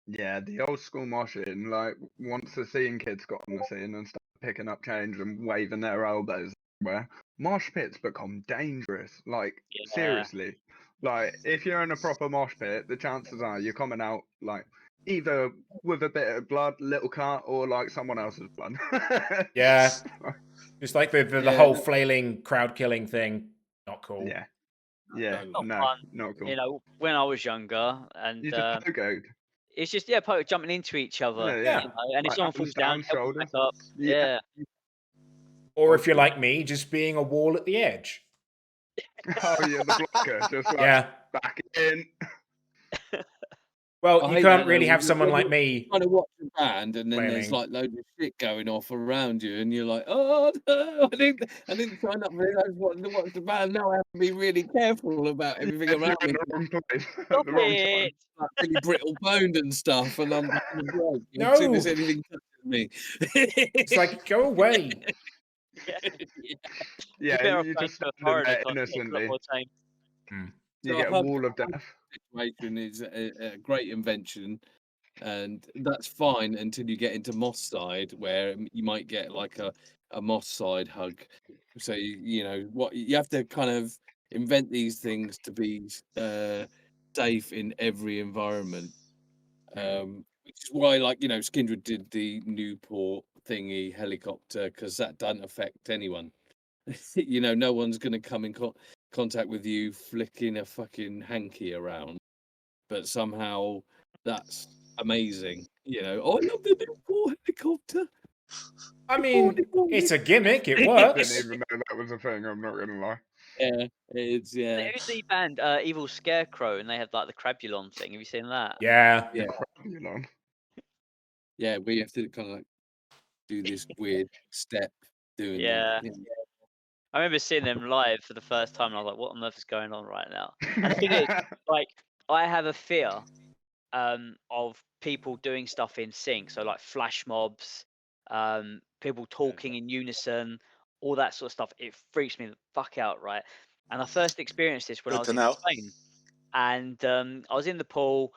S3: Yeah, the old school moshing, like once the scene kids got on the scene and started picking up change and waving their elbows everywhere, mosh pits become dangerous. Like
S5: Yeah.
S3: seriously, like if you're in a proper mosh pit, the chances are you're coming out like either with a bit of blood, little cut, or like someone else's blood.
S1: Yeah. Just like the whole flailing crowd killing thing. Not cool.
S3: Yeah. Yeah.
S5: Not
S3: No,
S5: fun.
S3: not cool.
S5: You know, when I was younger, and
S3: You just pogoed.
S5: it's just jumping into each other.
S3: Yeah.
S5: You know, and if
S3: Like,
S5: someone
S3: arms
S5: falls down,
S3: down,
S5: help them back
S3: shoulders.
S5: up.
S3: Yeah.
S5: Yeah.
S1: Or if you're like me, just being a wall at the edge.
S3: Oh, you're the blocker, just like
S1: Yeah.
S3: back in.
S1: Well,
S2: I
S1: you
S2: hate
S1: can't
S2: that,
S1: really
S2: though.
S1: have someone
S2: When
S1: like
S2: you're
S1: me.
S2: trying to watch a band, and then there's
S1: Flailing.
S2: like loads of shit going off around you, and you're like, "Oh no, I didn't sign up for this. I just wanted to watch the band. Now I have to be really careful about everything
S3: If you're
S2: around me.
S3: in the wrong place at
S5: Stop
S3: the wrong time.
S5: it.
S2: Like really brittle boned and stuff, and I'm just gonna break
S1: No.
S2: as soon as anything touches me."
S1: It's like, go away.
S5: Yeah.
S3: Yeah,
S5: better
S3: you
S5: find
S3: just
S5: your
S3: stand in
S5: horror
S3: there
S5: it's a lot
S3: innocently.
S5: more tame.
S3: You
S2: So
S3: get
S2: a
S3: a
S2: hug
S3: wall of death.
S2: situation is a great invention, and that's fine until you get into Moss side, where you might get like a Moss side hug. So you know what you have to kind of invent these things to be safe in every environment. Which is why, like, you know, Skindred did the Newport thingy helicopter, because that doesn't affect anyone. You know, no one's going to come in contact with you flicking a fucking hanky around, but somehow that's amazing. You know, oh, I love the Newport helicopter.
S1: I mean, it's a gimmick. It
S3: I
S1: works.
S3: didn't even know that was a thing, I'm not gonna lie.
S2: Yeah, it's
S5: Who's the band Evil Scarecrow, and they have like the Crabulon thing? Have you seen that?
S1: Yeah.
S2: Yeah.
S3: You know.
S2: Yeah, we have to kind of like do this weird step doing
S5: Yeah.
S2: that. You know.
S5: I remember seeing them live for the first time, and I was like, "What on earth is going on right now?" And the thing is, like, I have a fear of people doing stuff in sync, so like flash mobs, people talking in unison, all that sort of stuff. It freaks me the fuck out, right? And I first experienced this when I
S7: Good
S5: was
S7: to
S5: in
S7: know.
S5: Spain, and I was in the pool,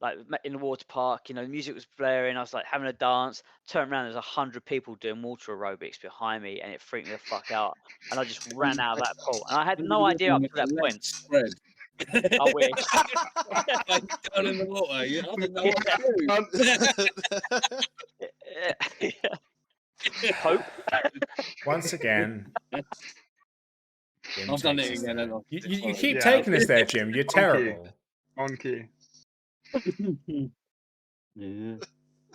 S5: like in the water park. You know, the music was blaring. I was like having a dance. Turned around, there's 100 people doing water aerobics behind me, and it freaked me the fuck out. And I just ran out of that pool, and I had no idea up to that point.
S2: Spread.
S5: I wish.
S2: Like down in the water. I don't know what to do.
S5: Hope.
S1: Once again.
S2: I've done it again. haven't I?
S1: You keep
S3: Yeah.
S1: taking us there, Jim. You're terrible.
S3: On key.
S2: Yeah.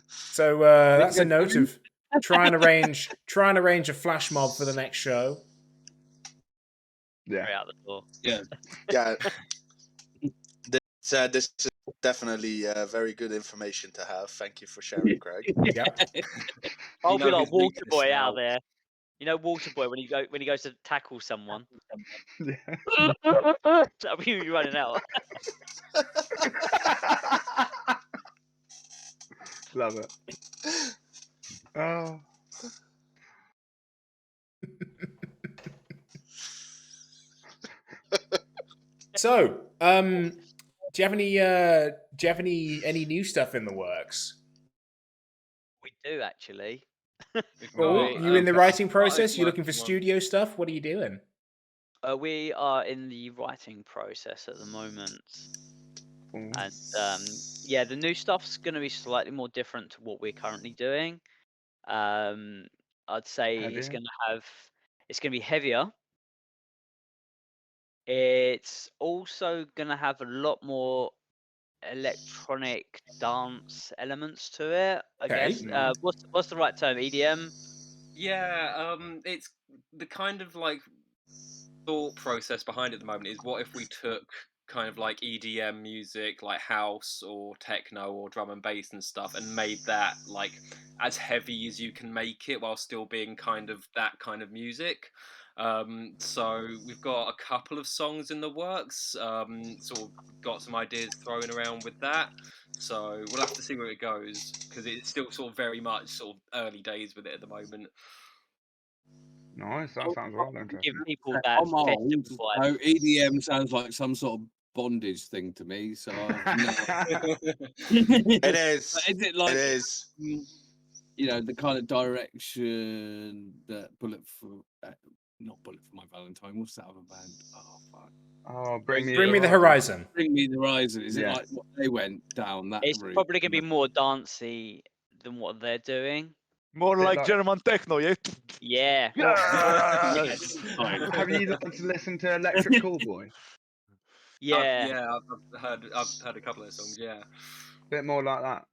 S1: So that's a note of try and arrange a flash mob for the next show.
S3: Yeah.
S5: Straight out the door.
S2: Yeah.
S7: Yeah. This is definitely very good information to have. Thank you for sharing, Craig.
S1: Yep.
S5: I'll
S2: You
S5: be
S2: know
S5: like
S2: his weakness
S5: Waterboy
S2: now.
S5: out there. You know Waterboy when he goes to tackle someone.
S3: Yeah.
S5: That'll be you running out.
S3: Love it. Oh.
S1: So, do you have any new stuff in the works?
S5: We do actually.
S1: Oh, you in the writing process? You looking for studio stuff? What are you doing?
S5: We are in the writing process at the moment. And yeah, the new stuff's going to be slightly more different to what we're currently doing. I'd say it's
S3: Heavier?
S5: going to be heavier. It's also going to have a lot more electronic dance elements to it, I
S1: Okay.
S5: guess. What's the right term? EDM?
S6: Yeah, it's the kind of like thought process behind it at the moment is, what if we took kind of like EDM music, like house or techno or drum and bass and stuff, and made that like as heavy as you can make it while still being kind of that kind of music. So we've got a couple of songs in the works, sort of got some ideas thrown around with that. So we'll have to see where it goes, because it's still sort of very much sort of early days with it at the moment.
S3: Nice. That sounds well
S5: Give
S3: interesting.
S5: people that
S2: I'm old,
S5: festival vibe.
S2: so EDM sounds like some sort of bondage thing to me. So I've no.
S7: It is.
S2: But is it like
S7: It is.
S2: you know, the kind of direction that not Bullet for My Valentine? What's that other band? Oh fuck!
S3: Oh, bring me
S1: Bring me the horizon.
S2: Bring Me the Horizon. Is it
S3: Yeah.
S2: like what they went down that
S5: It's
S2: route?
S5: probably going to be more dancey than what they're doing.
S4: More
S3: Bit
S4: like
S3: like-
S4: German techno, yeah.
S5: Yeah.
S3: Yes!
S2: Fine.
S3: Have you learned to listen to Electric Callboy?
S5: Yeah.
S6: I've heard a couple of songs. Yeah.
S3: Bit more like that.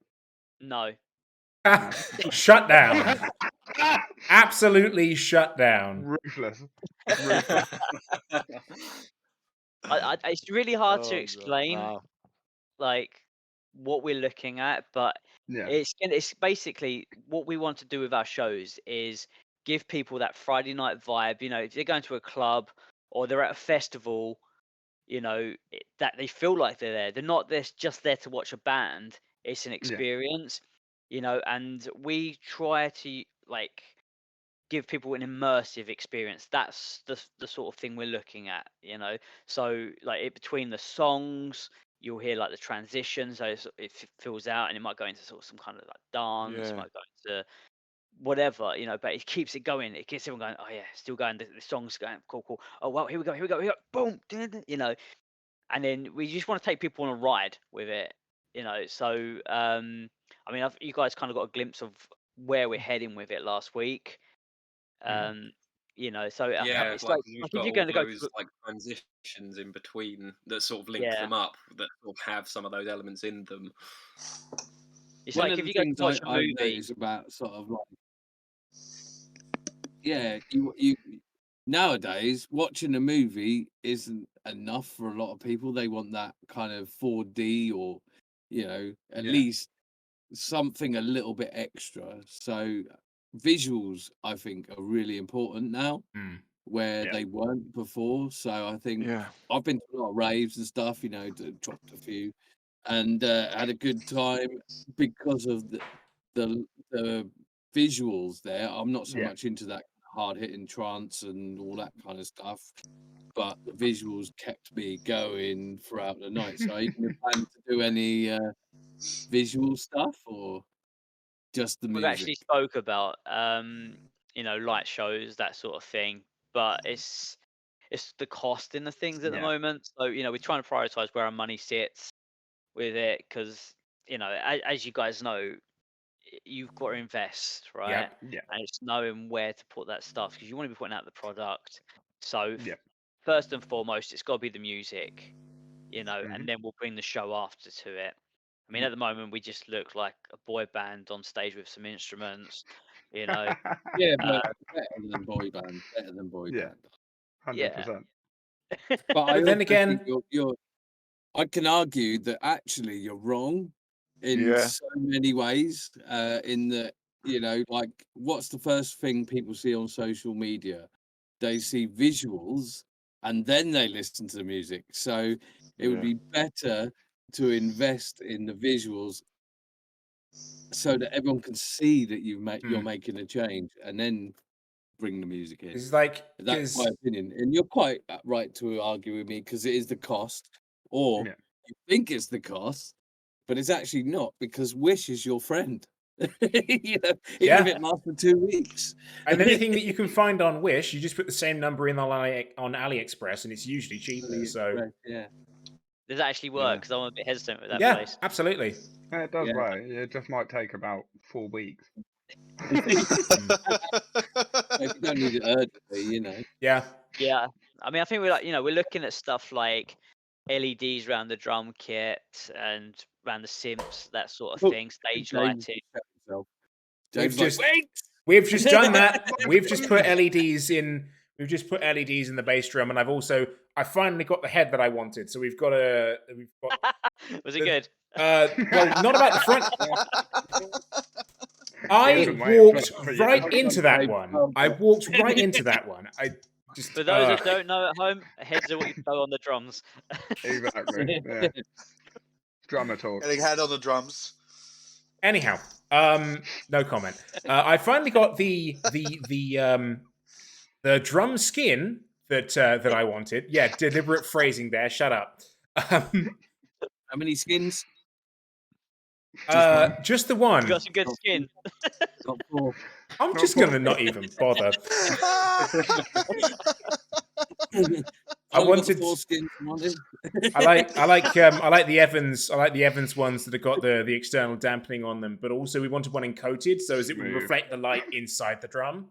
S5: No.
S1: Shut down. Absolutely shut down.
S3: Ruthless.
S5: It's really hard
S4: Oh,
S5: to
S4: God.
S5: explain
S4: Nah.
S5: like what we're looking at, but
S3: Yeah.
S5: it's basically what we want to do with our shows is give people that Friday night vibe. You know, if they're going to a club or they're at a festival, you know, that they feel like they're there. They're not just there to watch a band. It's an experience, you know, and we try to like give people an immersive experience. That's the sort of thing we're looking at, you know. So like between the songs, you'll hear like the transitions, so it fills out, and it might go into sort of some kind of like dance,
S4: Yeah.
S5: might go into whatever, you know. But it keeps it going. It gets everyone going. Oh yeah, still going. The song's going. Cool, cool. Oh well, here we go. Here we go. Here we go. Boom. You know. And then we just want to take people on a ride with it, you know. So I mean, you guys kind of got a glimpse of where we're heading with it last week. You know, so
S6: Yeah,
S5: it's
S6: like
S5: like
S6: 'cause we've
S5: if
S6: got
S5: you're
S6: all
S5: going to go
S6: those
S5: to
S6: like transitions in between that sort of link
S5: Yeah.
S6: them up, that sort of have some of those elements in them.
S5: it's
S2: One
S5: like
S2: of
S5: if
S2: the
S5: you go to
S2: things
S5: watch a
S2: I've
S5: movie,
S2: noticed about sort of like, yeah, you nowadays watching a movie isn't enough for a lot of people. They want that kind of 4D or, you know, at
S6: Yeah.
S2: least something a little bit extra. So visuals, I think, are really important now, where
S3: Yeah.
S2: they weren't before. So I think
S4: Yeah.
S2: I've been to a lot of raves and stuff, you know, dropped a few, and had a good time because of the visuals there. I'm not so
S3: Yeah.
S2: much into that hard hitting trance and all that kind of stuff, but the visuals kept me going throughout the night. So are you going to plan to do any visual stuff or just the
S5: we've
S2: music?
S5: actually spoke about you know, light shows, that sort of thing, but it's the cost in the things at the
S3: Yeah.
S5: moment. So you know, we're trying to prioritize where our money sits with it, because you know, as you guys know, you've got to invest, right?
S1: Yep.
S3: Yeah.
S5: And it's knowing where to put that stuff, because you want to be putting out the product. So
S3: Yeah.
S5: first and foremost, it's got to be the music, you know,
S3: Mhm.
S5: and then we'll bring the show after to it. I mean, at the moment, we just look like a boy band on stage with some instruments, you know.
S2: Yeah, but better than boy band. Better than boy
S3: Yeah.
S2: band.
S3: 100%.
S2: But I
S1: But then
S2: also
S1: again,
S2: think you're I can argue that actually you're wrong in
S4: Yeah.
S2: so many ways. In that, you know, like what's the first thing people see on social media? They see visuals and then they listen to the music. So it would
S4: Yeah.
S2: be better to invest in the visuals so that everyone can see that you're making a change and then bring the music in.
S1: it's like,
S2: That's my
S1: because
S2: opinion. And you're quite right to argue with me because it is the cost, or
S3: Yeah.
S2: you think it's the cost, but it's actually not because Wish is your friend. You know, even if
S1: Yeah.
S2: it lasts for 2 weeks.
S1: and anything that you can find on Wish, you just put the same number in on AliExpress, and it's usually cheaper. So
S2: Yeah.
S5: Does it actually work?
S4: Yeah.
S5: Because I'm a bit hesitant with that
S1: yeah,
S5: place.
S1: absolutely.
S3: Yeah, it does
S2: Yeah.
S3: work. It just might take about 4 weeks.
S2: If you don't need it urgently, you know.
S1: Yeah.
S5: Yeah, I mean, I think we're like, you know, we're looking at stuff like LEDs around the drum kit and around the simps, that sort of
S2: Oh,
S5: thing, stage
S2: James
S5: lighting.
S2: shut himself.
S1: We've
S2: James like,
S1: just
S2: wait!
S1: we've just done that. We've just put LEDs in We've just put LEDs in the bass drum, and I finally got the head that I wanted. So we've got.
S5: Was it good?
S1: Well, not about the front. I
S3: He's been waiting
S1: walked
S3: for you.
S1: right into that one. I walked right into that one. I just.
S5: For those that don't know at home, heads are what you throw on the drums.
S3: Exactly. Yeah. Drummer talk.
S7: Getting head on the drums.
S1: Anyhow, no comment. I finally got the drum skin that I wanted. Yeah, deliberate phrasing there. Shut up.
S2: How many skins?
S1: Just the
S5: You
S1: one.
S5: got some good skin.
S2: Got 4.
S1: I'm just gonna not even bother. I wanted.
S2: 4 skins, Monty.
S1: I like the Evans. I like the Evans ones that have got the external dampening on them, but also we wanted one encoded so as it would
S3: Smooth.
S1: reflect the light inside the drum.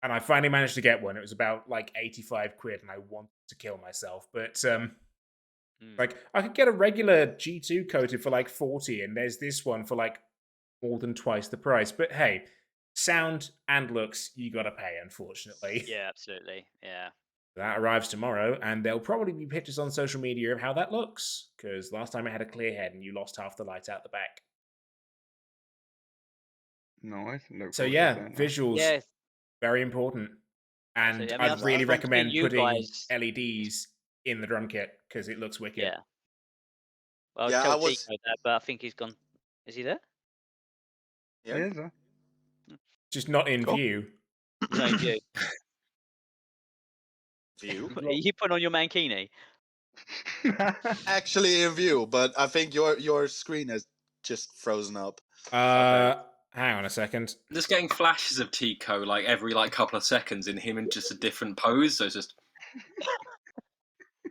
S1: And I finally managed to get one. It was about like 85 quid, and I wanted to kill myself. But like I could get a regular G2 coated for like 40, and there's this one for like more than twice the price. But hey, sound and looks, you gotta pay, unfortunately.
S5: Yeah, absolutely. Yeah.
S1: That arrives tomorrow, and there'll probably be pictures on social media of how that looks. Because last time I had a clear head, and you lost half the light out the back.
S3: Nice. Look
S1: So
S3: forward to
S1: yeah,
S3: seeing that.
S1: visuals
S5: Yeah.
S1: very important, and
S5: I mean,
S1: I'd
S5: I've
S1: really
S5: spoken to
S1: recommend
S5: you
S1: putting
S5: guys.
S1: LEDs in the drum kit because it looks wicked.
S5: Yeah. Well,
S7: Yeah,
S5: I
S7: I
S5: told
S7: was-
S5: Tico that, but I think he's gone. Is he there?
S7: Yeah.
S3: Here's a-
S1: Just not in
S7: Cool.
S1: view.
S5: He's not in view.
S7: View.
S5: Are you putting on your mankini?
S7: Actually in view, but I think your screen has just frozen up.
S1: Hang on a second.
S6: I'm just getting flashes of Tico like every like couple of seconds in him in just a different pose. So it's just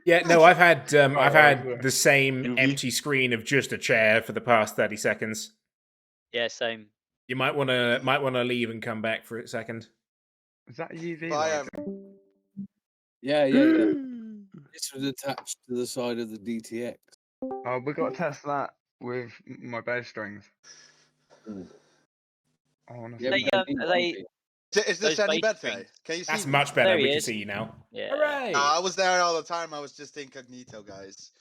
S1: Yeah, no, I've had
S3: yeah.
S1: the same
S4: UV?
S1: empty screen of just a chair for the past 30 seconds.
S5: Yeah, same.
S1: You might wanna leave and come back for a second.
S3: Is that UV
S7: I
S3: lighting?
S7: have-
S2: Yeah, yeah, yeah. This was attached to the side of the DTX.
S3: Oh, we got to test that with my bass strings.
S2: Mm.
S3: I want to
S2: Yeah,
S3: see.
S5: They,
S2: but
S5: are they?
S7: Is this
S5: Those
S7: any
S5: bass
S7: better?
S5: strings.
S7: Can you see
S1: That's
S7: me?
S1: much better.
S5: There he
S1: We can
S5: is.
S1: see you now.
S5: Yeah.
S1: Hooray!
S7: No, I was there all the time. I was just incognito, guys.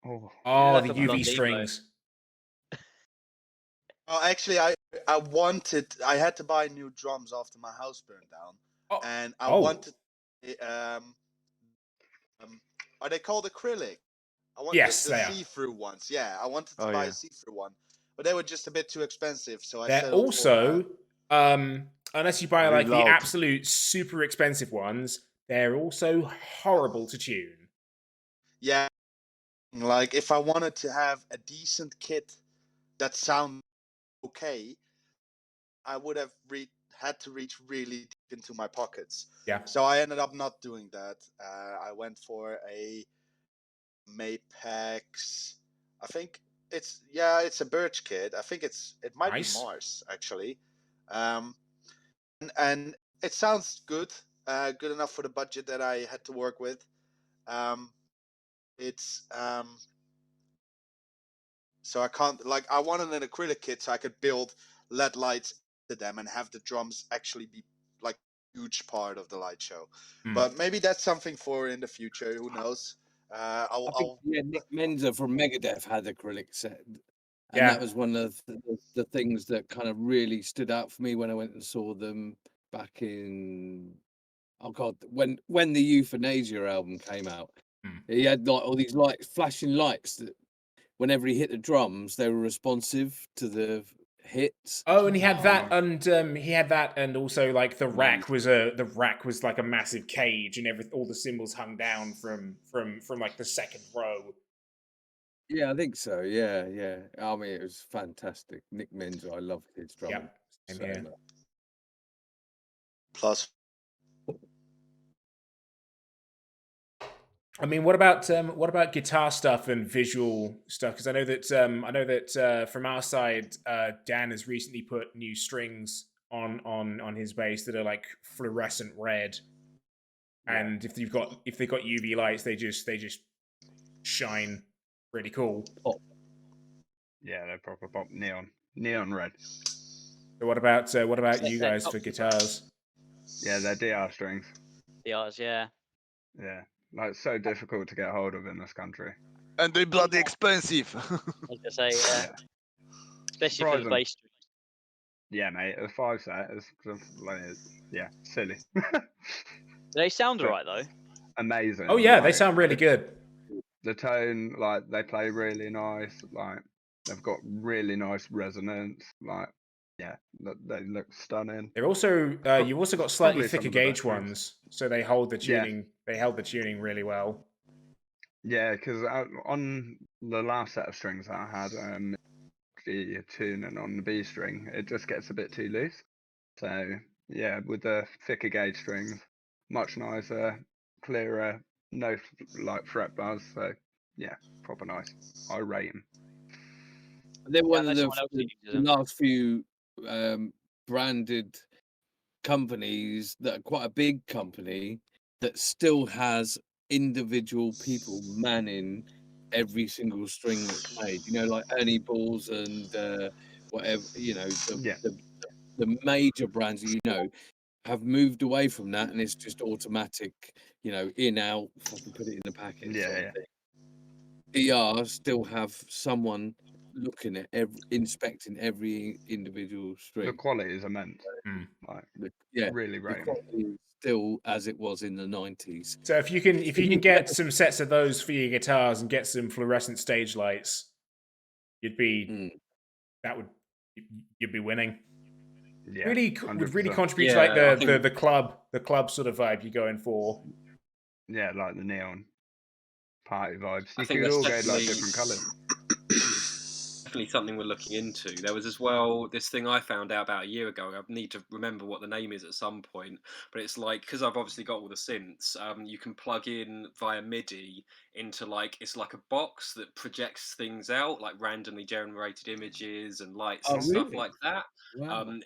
S3: Oh,
S1: Oh,
S5: like
S1: the
S5: a
S1: UV
S5: blondie,
S1: strings.
S7: Oh, actually, I had to buy new drums after my house burned down,
S1: Oh.
S7: and I
S1: Oh.
S7: wanted. Are they called acrylic? I want
S1: Yes,
S7: the
S1: they are.
S7: see-through ones. Yeah, I wanted to
S4: Oh,
S7: buy
S4: yeah.
S7: a see-through one, but they were just a bit too expensive. So I
S1: They're
S7: settled
S1: also,
S7: for,
S1: unless you buy
S4: Really
S1: like the
S4: loud.
S1: absolute super expensive ones, they're also horrible to tune.
S7: yeah, like if I wanted to have a decent kit that sounded okay, I would have had to reach really deep into my pockets.
S1: Yeah.
S7: So I ended up not doing that. I went for a Mapex. I think it's a birch kit. I think it might
S1: Nice.
S7: be Mars actually, and it sounds good, good enough for the budget that I had to work with. It's so I can't I wanted an acrylic kit so I could build LED lights to them and have the drums actually be like a huge part of the light show.
S1: Hmm.
S7: But maybe that's something for in the future. Who knows?
S2: I think
S7: I'll
S2: Nick Menza from Megadeth had acrylic set, and
S1: Yeah.
S2: that was one of the things that kind of really stood out for me when I went and saw them back in when the Euthanasia album came out.
S1: Hmm.
S2: He had like all these flashing lights that whenever he hit the drums, they were responsive to the hits.
S1: Oh, and he had that, and also like the rack
S2: Amazing.
S1: was like a massive cage, and all the cymbals hung down from like the second row.
S2: Yeah, I think so. Yeah, yeah. I mean, it was fantastic. Nick Menza, I loved his drumming.
S1: Yep, same
S2: so
S1: here.
S2: much.
S7: plus.
S1: I mean, what about guitar stuff and visual stuff? Because I know that from our side, Dan has recently put new strings on his bass that are like fluorescent red, and if they've got UV lights, they just shine really cool.
S2: Pop.
S3: yeah, they're proper pop neon red.
S1: So what about you
S5: They're
S1: guys for
S5: top-
S1: guitars?
S3: Yeah, they're DR strings.
S5: DRs, yeah.
S3: Yeah, like so difficult to get hold of in this country.
S4: And they bloody expensive.
S5: I was gonna say, yeah.
S3: Yeah.
S5: Especially for the
S3: Surprising.
S5: bass string.
S3: Yeah, mate, a 5 set is just like, yeah, silly.
S5: They sound
S3: But-
S5: alright though.
S3: Amazing.
S1: Oh yeah, they
S3: like,
S1: sound really good.
S3: The tone, like they play really nice. Like they've got really nice resonance. Like yeah, they look stunning.
S1: They're also you've also got slightly
S3: Probably some
S1: thicker
S3: of the best
S1: gauge
S3: strings.
S1: ones, so they hold the
S3: Yeah.
S1: tuning. They held the tuning really well.
S3: Yeah, because on the last set of strings that I had, the tuning on the B string, it just gets a bit too loose. So yeah, with the thicker gauge strings, much nicer, clearer, no like fret buzz. So yeah, proper nice. I rate them.
S2: They're one
S5: I know
S2: of
S5: someone else who
S2: the
S5: uses them.
S2: last few branded companies that are quite a big company that still has individual people manning every single string that's made. You know, like Ernie Balls and whatever. You know,
S3: Yeah.
S2: the major brands that you know have moved away from that, and it's just automatic. You know, in out, fucking put it in the packet.
S3: Yeah,
S2: sort of
S3: yeah.
S2: thing. DR still have someone looking at inspecting every individual
S3: The
S2: string.
S3: quality is immense.
S1: Mm.
S3: Like
S2: Yeah,
S3: really
S2: the
S3: rate 'em.
S2: quality is still as it was in the 90s.
S1: So if you can get some sets of those for your guitars and get some fluorescent stage lights, you'd be that would you'd be winning.
S3: Yeah,
S1: Really would really
S3: 100%.
S1: contribute to like
S6: Yeah, I think-
S1: the club sort of vibe you're going for.
S3: Yeah, like the neon party vibes.
S6: I
S3: You
S6: think
S3: could
S6: that's
S3: all go like
S6: definitely-
S3: different colours.
S6: Definitely something we're looking into. There was as well this thing I found out about a year ago. I need to remember what the name is at some point, but it's like because I've obviously got all the synths. You can plug in via MIDI into it's like a box that projects things out, like randomly generated images and lights
S2: Oh,
S6: and stuff
S2: really?
S6: like that.
S2: Wow.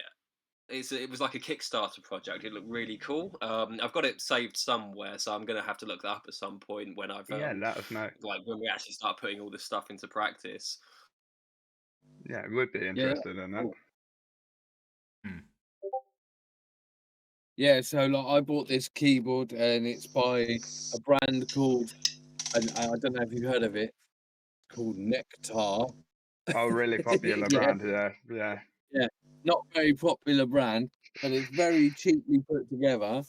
S6: It was like a Kickstarter project. It looked really cool. I've got it saved somewhere, so I'm gonna have to look that up at some point when I've
S3: Yeah, let us know.
S6: like when we actually start putting all this stuff into practice.
S3: Yeah, would be interested in that.
S2: cool.
S1: Hmm.
S2: Yeah, so like I bought this keyboard and it's by a brand called, and I don't know if you've heard of it, called Nectar.
S3: Oh, really popular
S2: Yeah.
S3: brand. Yeah.
S2: Not very popular brand, but it's very cheaply put together.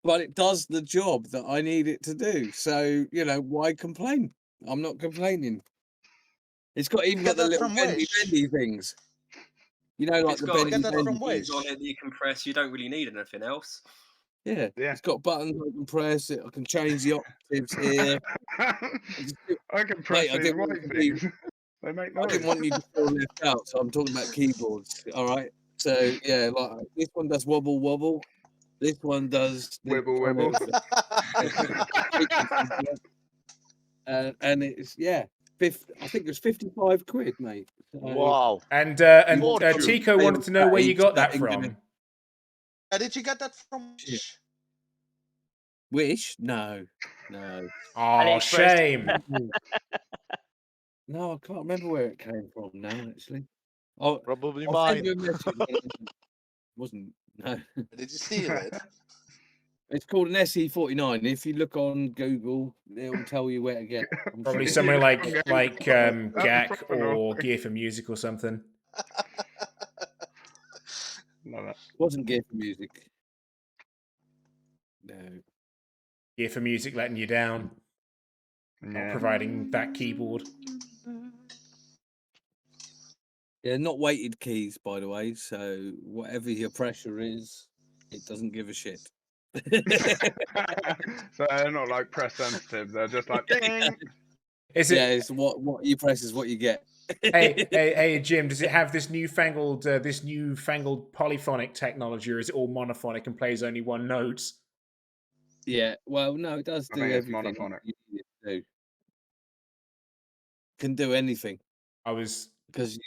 S2: But it does the job that I need it to do. So, you know, why complain? I'm not complaining. It's got even
S7: Get
S2: got the
S7: that
S2: little
S7: from
S2: bendy
S7: Wish.
S2: things. You know, like
S6: It's
S2: the
S6: got
S2: bendy
S7: Get that from
S2: bendy.
S7: Wish.
S6: on it that you can press. You don't really need anything else.
S2: Yeah.
S3: Yeah.
S2: It's got buttons I can press it. I can change the octaves here.
S3: I can press
S2: I
S3: these
S2: didn't want
S3: white
S2: to be-
S3: things. They make
S2: I
S3: noise.
S2: didn't want you to feel left out, so I'm talking about keyboards. All right. So yeah, like this one does wobble wobble. This one does the
S3: Wibble,
S2: kind
S3: wibble.
S2: of- and it's I think it was 55 quid, mate. So,
S4: Wow.
S1: And
S4: Fortune.
S1: Tico wanted to know where you got that from.
S7: Did you get that from Wish?
S2: Wish? No. No.
S1: Oh,
S5: AliExpress.
S1: shame.
S2: No, I can't remember where it came from now, actually. I'll
S4: Probably
S2: send
S4: mine.
S2: you a message. Wasn't no.
S7: Did you steal it?
S2: It's called an SE49. If you look on Google, it'll tell you where to get. I'm
S1: Probably
S2: sure.
S1: somewhere like
S3: Okay.
S1: GAC
S3: proper
S1: or
S3: nice.
S1: Gear for Music or something.
S3: Love it.
S2: Wasn't Gear for Music. No.
S1: Gear for Music letting you down, not
S3: Yeah.
S1: providing that keyboard.
S2: Yeah, not weighted keys, by the way. So whatever your pressure is, it doesn't give a shit.
S3: So they're not like press sensitive. They're just like ding.
S1: Is
S2: Yeah,
S1: it?
S2: it's what you press is what you get.
S1: Hey, Jim. Does it have this newfangled polyphonic technology, or is it all monophonic and plays only one note?
S2: Yeah, well, no, it does
S3: I
S2: do
S3: think it's
S2: everything
S3: monophonic.
S2: you need it to do. Can do anything
S1: I was
S2: because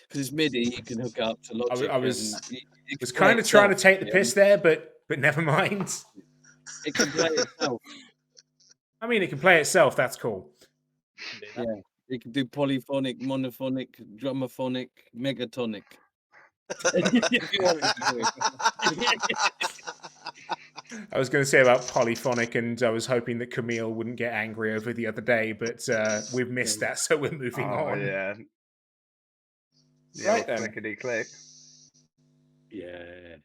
S2: it's MIDI. You can hook up to Logic.
S1: I was-
S2: and it can
S1: was
S2: play
S1: kind of trying to
S2: itself,
S1: take the
S2: yeah.
S1: piss there, but never mind.
S2: It can play itself.
S1: I mean, it can play itself. That's cool.
S2: Yeah, it can do polyphonic, monophonic, drumophonic, megatonic. If you want to do
S1: I was going to say about polyphonic, and I was hoping that Camille wouldn't get angry over the other day, but we've missed that, so we're moving
S3: Oh
S1: on.
S3: yeah. The
S1: Right
S3: old
S1: then.
S3: clickety click.
S2: Yeah.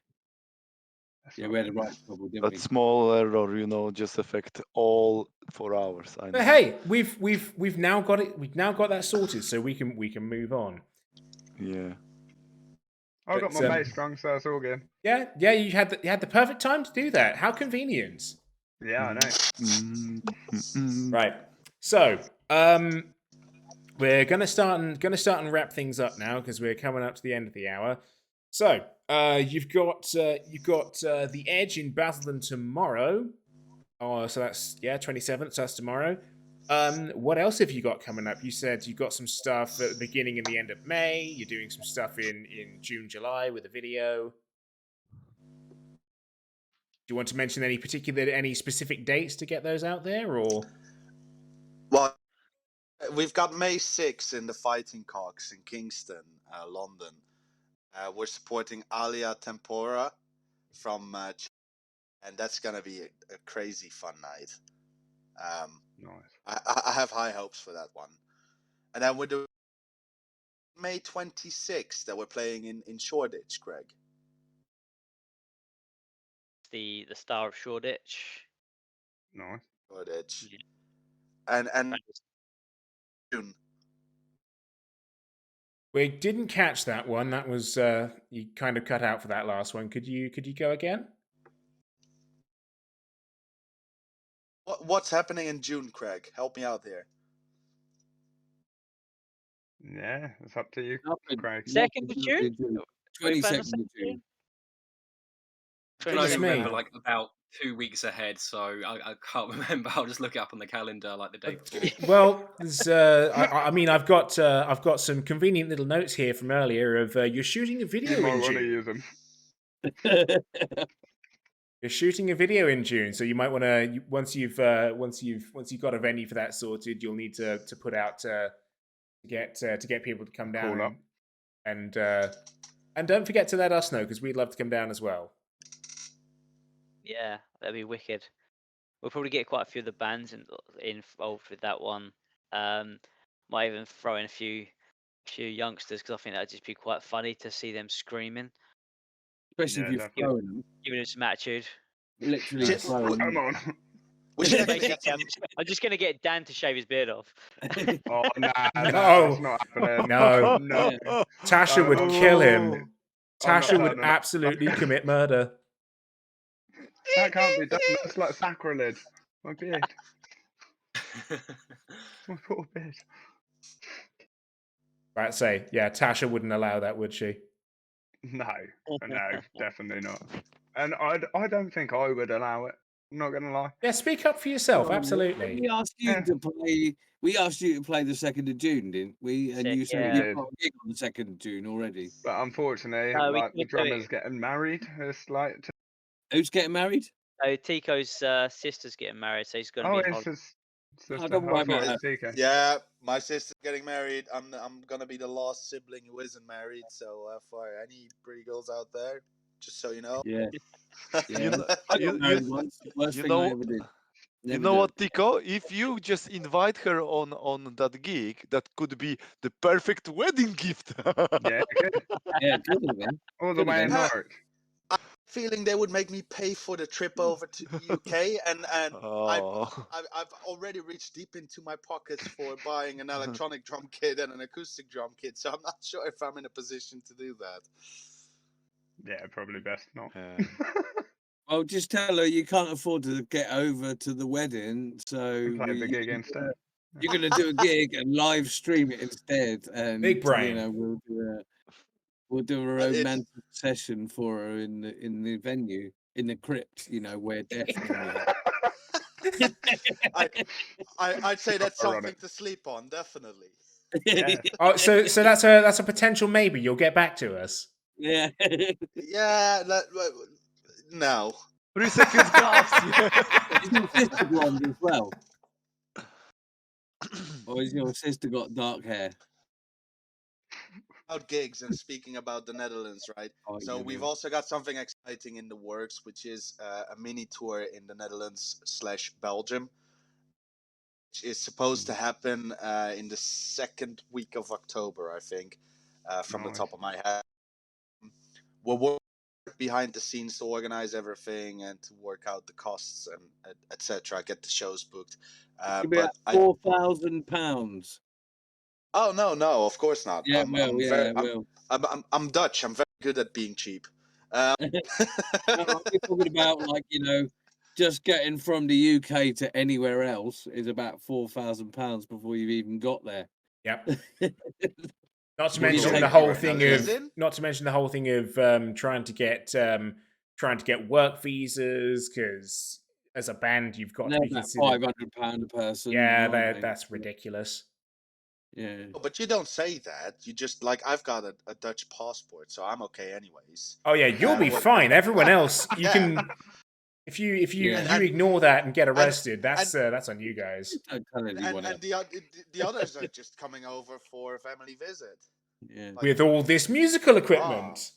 S3: That's
S2: Yeah,
S3: not
S2: we had a
S3: good.
S2: right trouble, didn't
S4: That
S2: we?
S4: small error, just affect all 4 hours. I know.
S1: But hey, we've now got it. We've now got that sorted, so we can move on.
S4: Yeah.
S3: I got
S1: But,
S3: my bass strung, so it's all good.
S1: Yeah, you had the perfect time to do that. How convenient.
S3: Yeah, I know.
S1: Right. So, we're gonna start and wrap things up now because we're coming up to the end of the hour. So, you've got the Edge in Basildon tomorrow. Oh, so that's 27th. So that's tomorrow. What else have you got coming up? You said you got some stuff at the beginning and the end of May. You're doing some stuff in June, July with a video. Do you want to mention any specific dates to get those out there, or?
S7: Well, we've got May 6th in the Fighting Cocks in Kingston, London. We're supporting Alia Tempora from and that's gonna be a crazy fun night.
S3: Nice.
S7: I have high hopes for that one. And then we're doing May 26th that we're playing in Shoreditch, Greg.
S5: The Star of Shoreditch.
S3: Nice.
S7: Shoreditch.
S5: Yeah.
S7: And
S5: Practice.
S7: June.
S1: We didn't catch that one. That was you kind of cut out for that last one. Could you go again?
S7: What's happening in June, Craig? Help me out here.
S3: Yeah, it's up to you,
S2: Nothing.
S3: Craig.
S5: 2nd of June? We found the
S2: 22nd of June.
S6: I can
S1: Goodness
S6: only
S1: me.
S6: remember like about 2 weeks ahead, so I can't remember. I'll just look it up on the calendar like the day before.
S1: Well, there's, I mean, I've got some convenient little notes here from earlier of you're shooting a
S3: You
S1: video
S3: might
S1: in
S3: want to
S1: June.
S3: use them.
S1: You're shooting a video in June, so you might want to once you've got a venue for that sorted, you'll need to put out to get people to come
S3: Call up.
S1: down and don't forget to let us know because we'd love to come down as well.
S5: Yeah, that'd be wicked. We'll probably get quite a few of the bands involved with that one. Might even throw in a few youngsters because I think that'd just be quite funny to see them screaming,
S2: Especially
S3: Yeah,
S2: if you're
S3: definitely.
S2: throwing them.
S5: giving them some attitude.
S2: Literally
S1: Nice.
S2: throwing
S3: Come
S2: them.
S3: on.
S7: We should even
S5: Basically,
S7: get some.
S5: I'm just gonna get Dan to shave his beard off.
S3: Oh, nah,
S1: No.
S3: that's not happening.
S1: No.
S3: No.
S1: Tasha would kill him.
S3: I'm not
S1: Tasha would
S3: turning up.
S1: absolutely commit murder.
S3: That can't be done. That's like sacrilege. My beard. My poor beard.
S1: Right, say, yeah, Tasha wouldn't allow that, would she?
S3: No, definitely not. And I don't think I would allow it. I'm not gonna lie.
S1: Yeah, speak up for yourself, absolutely.
S2: We asked you
S3: Yeah.
S2: to play. We asked you to play the 2nd of June, didn't we? And you said
S5: Yeah.
S2: you've got a gig on the 2nd of June already.
S3: But unfortunately,
S5: No, we
S3: like the
S5: could do it.
S3: drummer's getting married. It's like,
S2: Who's getting married?
S5: So Tico's sister's getting married, so he's gonna
S3: oh,
S5: be.
S3: it's his sister.
S2: don't worry
S3: I thought
S2: about
S3: it was TK.
S7: Yeah, my sister's getting married. I'm gonna be the last sibling who isn't married. So for any pretty girls out there, just so you know.
S2: Yeah.
S4: You
S2: Yeah.
S4: know,
S2: I
S4: you,
S2: got married
S4: you,
S2: once. Worst
S4: you
S2: thing I
S4: know,
S2: ever did.
S4: you
S2: Never
S4: know
S2: do
S4: what,
S2: it.
S4: Tico? If you just invite her on that gig, that could be the perfect wedding gift.
S3: Yeah, good.
S2: Yeah, could have been.
S3: All the
S2: Could have
S3: way in
S2: been.
S3: Norwich.
S7: Feeling they would make me pay for the trip over to the UK, and
S4: Oh.
S7: I've already reached deep into my pockets for buying an electronic drum kit and an acoustic drum kit. So I'm not sure if I'm in a position to do that.
S3: Yeah, probably best not.
S4: Yeah.
S2: Well, just tell her you can't afford to get over to the wedding, so
S3: Play the gig instead.
S2: you're going to do a gig and live stream it instead, and
S1: Big brain.
S2: we'll do a
S7: It's-
S2: romantic session for her in the venue, in the crypt, where death normally happens.
S7: I'd say that's
S3: Proper on
S7: something
S3: it.
S7: to sleep on, definitely.
S3: Yeah.
S1: Oh, so that's a potential maybe. You'll get back to us.
S2: Yeah.
S7: Yeah, no.
S4: 3 seconds gaps.
S2: Is your sister blonde as well? Or has your sister got dark hair?
S7: about gigs and speaking about the Netherlands, right?
S2: Oh,
S7: So
S2: yeah,
S7: we've
S2: man.
S7: also got something exciting in the works, which is a mini tour in the Netherlands / Belgium, which is supposed to happen in the second week of October, I think, from the
S3: Nice.
S7: top of my head. We'll work behind the scenes to organize everything and to work out the costs and etc. Get the shows booked.
S2: It'll be
S7: But
S2: at £4,000.
S7: oh no, of course not.
S2: Yeah,
S7: I'm Dutch. I'm very good at being cheap.
S2: No, we're talking about like just getting from the UK to anywhere else is about £4,000 before you've even got there.
S1: Yep. Not to
S3: With
S1: mention
S3: all
S1: the
S3: the
S1: whole
S3: work
S1: thing
S3: goes
S1: of
S3: in.
S1: not to mention the whole thing of trying to get work visas, because as a band you've got
S2: They're
S1: to be
S2: about
S1: considered.
S2: £500 a person.
S1: Yeah,
S2: aren't they?
S1: that's ridiculous.
S2: Yeah.
S7: But you don't say that. You just like I've got a Dutch passport, so I'm okay anyways.
S1: Oh yeah, you'll be
S7: what-
S1: fine. Everyone else, you
S7: Yeah.
S1: can. If you
S2: Yeah.
S1: ignore that and get arrested, that's on you guys.
S2: Don't tell anyone
S7: And the others are just coming over for a family visit.
S2: Yeah.
S7: Like,
S1: With all this musical equipment.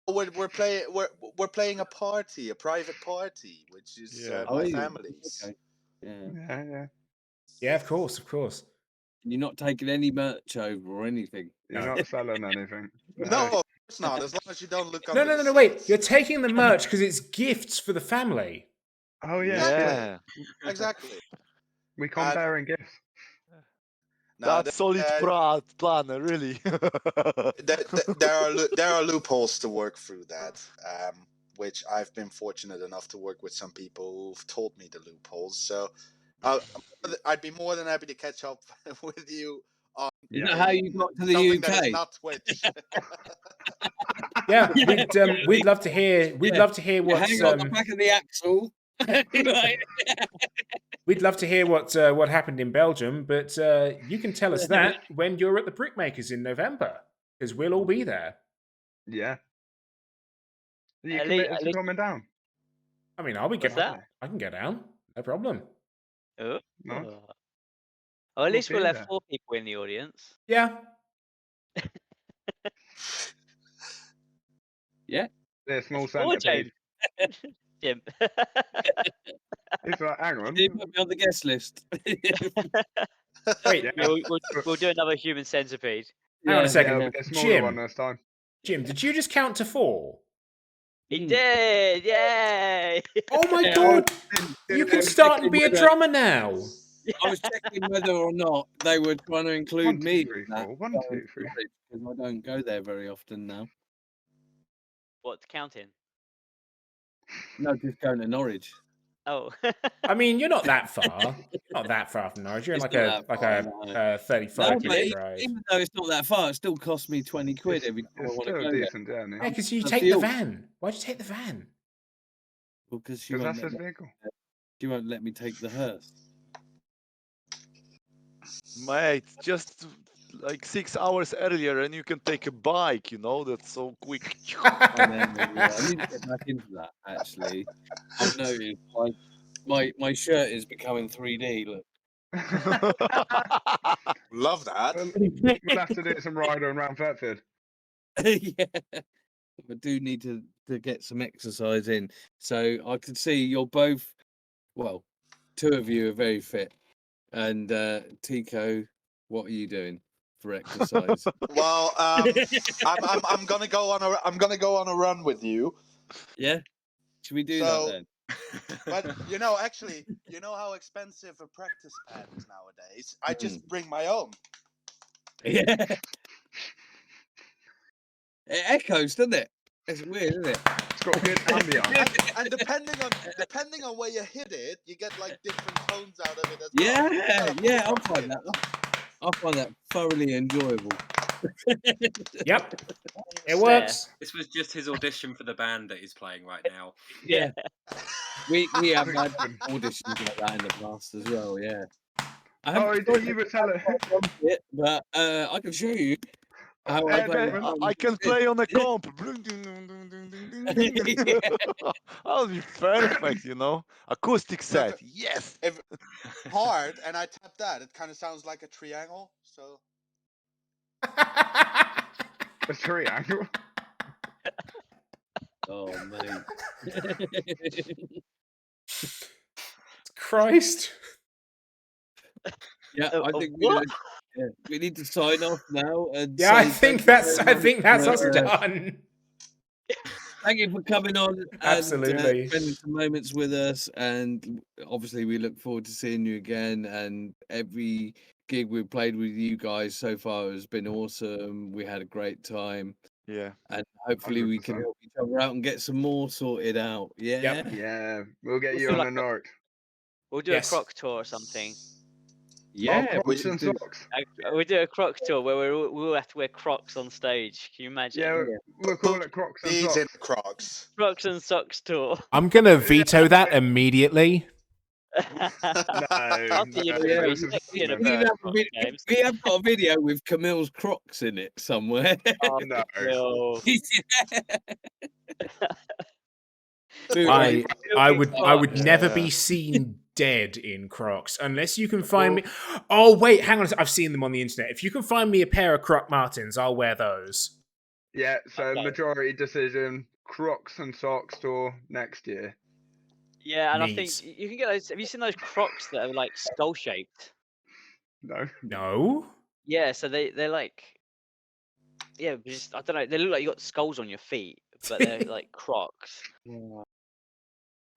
S7: we're playing a party, a private party, which is
S4: Yeah.
S7: my
S2: Oh,
S7: family's.
S2: okay. Yeah.
S3: Yeah.
S1: Yeah, of course.
S2: You're not taking any merch over or anything.
S3: You're
S1: No.
S3: not selling anything.
S7: No, of course not. As long as you don't look
S1: No,
S7: under the
S1: wait.
S7: seats.
S1: You're taking the merch because it's gifts for the family.
S3: Oh yeah.
S4: Yeah.
S7: Exactly.
S3: We can't bear in gifts.
S7: No,
S4: That's solid plan, really.
S7: there are loopholes to work through that, which I've been fortunate enough to work with some people who've told me the loopholes. So I'd be more than happy to catch up with you on
S2: Is that how you got to the
S7: something that is
S2: UK?
S7: not Twitch.
S1: Yeah, we'd love to hear. We'd love to hear what's.
S2: Hang on the back of the axle. Right.
S1: We'd love to hear what happened in Belgium, but you can tell us that when you're at the Brickmakers in November, because we'll all be there.
S3: Yeah. You
S5: At
S3: committed
S5: least-
S3: to coming down.
S1: I mean, I
S5: What's that?
S1: can get down, no problem.
S5: Oh.
S3: Nice.
S5: Oh, at
S3: We'll
S5: least we'll
S3: be
S5: have
S3: there.
S5: 4 people in the audience.
S1: Yeah,
S2: Yeah.
S3: Yeah, small
S5: Or
S3: centipede.
S5: Jim.
S3: It's like, hang on.
S2: Did you put me on the guest list?
S1: wait,
S3: Yeah.
S5: we'll do another human centipede.
S1: hang on a
S3: Yeah,
S1: second.
S3: it'll be a smaller one
S1: Jim,
S3: this time.
S1: did you just count to 4?
S5: He
S2: Mm.
S5: did! Yay!
S1: Oh my
S2: Yeah,
S1: god!
S3: Yeah,
S1: You
S3: I
S1: can
S3: was
S1: start and
S2: checking
S1: be a
S2: whether-
S1: drummer now.
S2: I was checking whether or not they were trying to include
S3: 1, 2,
S2: me.
S3: 3,
S2: in that,
S3: 4. 1, 2, 3.
S2: because I don't go there very often now.
S5: What, counting?
S2: No, just going to Norwich.
S5: Oh.
S1: I mean, you're not that far. Not that far from Norwich. You're in
S2: It's
S1: like
S2: not
S1: a
S2: that far,
S1: 35
S2: No, but
S1: minute drive.
S2: even though it's not that far, it still costs me 20 quid
S3: It's,
S2: every time I
S3: it's
S2: want to
S3: still a
S2: go there.
S3: decent journey.
S1: Yeah, because you
S2: The
S1: take the
S2: fuel.
S1: van. Why'd you take the van?
S2: Because she
S3: Because
S2: won't,
S3: that's
S2: let
S3: his
S2: me,
S3: vehicle.
S2: she won't let me take the hearse.
S4: Mate, just like 6 hours earlier and you can take a bike, that's so quick.
S2: I need to get back into that, actually. I've noticed my shirt is becoming 3D, look.
S7: Love that.
S3: We'll have to do some riding around Thetford.
S2: Yeah. I do need to get some exercise in. So I can see you're both, well, 2 of you are very fit. And Tico, what are you doing for exercise?
S7: Well, I'm gonna go on a run with you.
S2: Yeah? Should we do
S7: So-
S2: that then?
S7: But actually, you know how expensive a practice pad is nowadays. I just bring my own.
S2: Yeah. It echoes, doesn't it? It's weird, isn't it?
S3: It's got good ambience.
S7: And depending on where you hit it, you get like different tones out of it as
S2: Yeah,
S7: well.
S2: yeah, I'll find that. I find that thoroughly enjoyable.
S1: Yep, it
S5: Fair.
S1: works.
S6: This was just his audition for the band that he's playing right now.
S2: Yeah. We have had auditions like that in the past as well, yeah. I
S3: Oh,
S2: haven't
S3: you were telling.
S2: it, but I can show you how I play.
S4: I can play on a comp. That'll be perfect, Acoustic set. Yes.
S7: Hard, and I tap that. It kind of sounds like a triangle. So
S3: A triangle.
S2: Oh mate.
S1: Christ.
S2: Yeah, I think
S5: what?
S2: we need to sign off now and
S1: Yeah, I
S2: say
S1: think
S2: thank you
S1: that's
S2: very much
S1: us
S2: for,
S1: done.
S2: thank you for coming on and
S1: Absolutely.
S2: spending some moments with us. And obviously, we look forward to seeing you again. And every gig we've played with you guys so far has been awesome. We had a great time.
S4: Yeah.
S2: And hopefully, we can
S3: 100%.
S2: help each other out and get some more sorted out. Yeah.
S1: Yep.
S3: Yeah, we'll get
S5: We'll
S3: you
S5: do
S3: on
S5: like
S3: the north.
S5: We'll do
S1: Yes.
S5: a croc tour or something.
S2: Yeah.
S3: Oh,
S2: we
S3: Crocs
S2: should
S3: and
S2: do-
S3: socks.
S5: We'll do a croc tour where we all have to wear Crocs on stage. Can you imagine?
S3: Yeah, we'll call it Crocs and
S7: These in
S3: socks.
S7: Crocs.
S5: Crocs and socks tour.
S1: I'm gonna veto that immediately.
S5: After your
S3: no,
S5: memories,
S3: this is
S5: next year the
S3: the
S2: We
S3: best.
S2: have, we have got a video with Camille's Crocs in it somewhere.
S5: Oh,
S3: No.
S5: no.
S1: I would never be
S4: Yeah.
S1: seen dead in Crocs unless you can find me. Oh wait, hang on. I've seen them on the internet. If you can find me a pair of Croc Martens, I'll wear those.
S3: Yeah, so
S5: Okay.
S3: majority decision, Crocs and socks tour next year.
S5: Yeah, and I
S1: Neat.
S5: think you can get those. Have you seen those Crocs that are like skull shaped?
S3: No.
S1: No.
S5: Yeah, so they're like, yeah, just I don't know. They look like you got skulls on your feet, but they're like Crocs.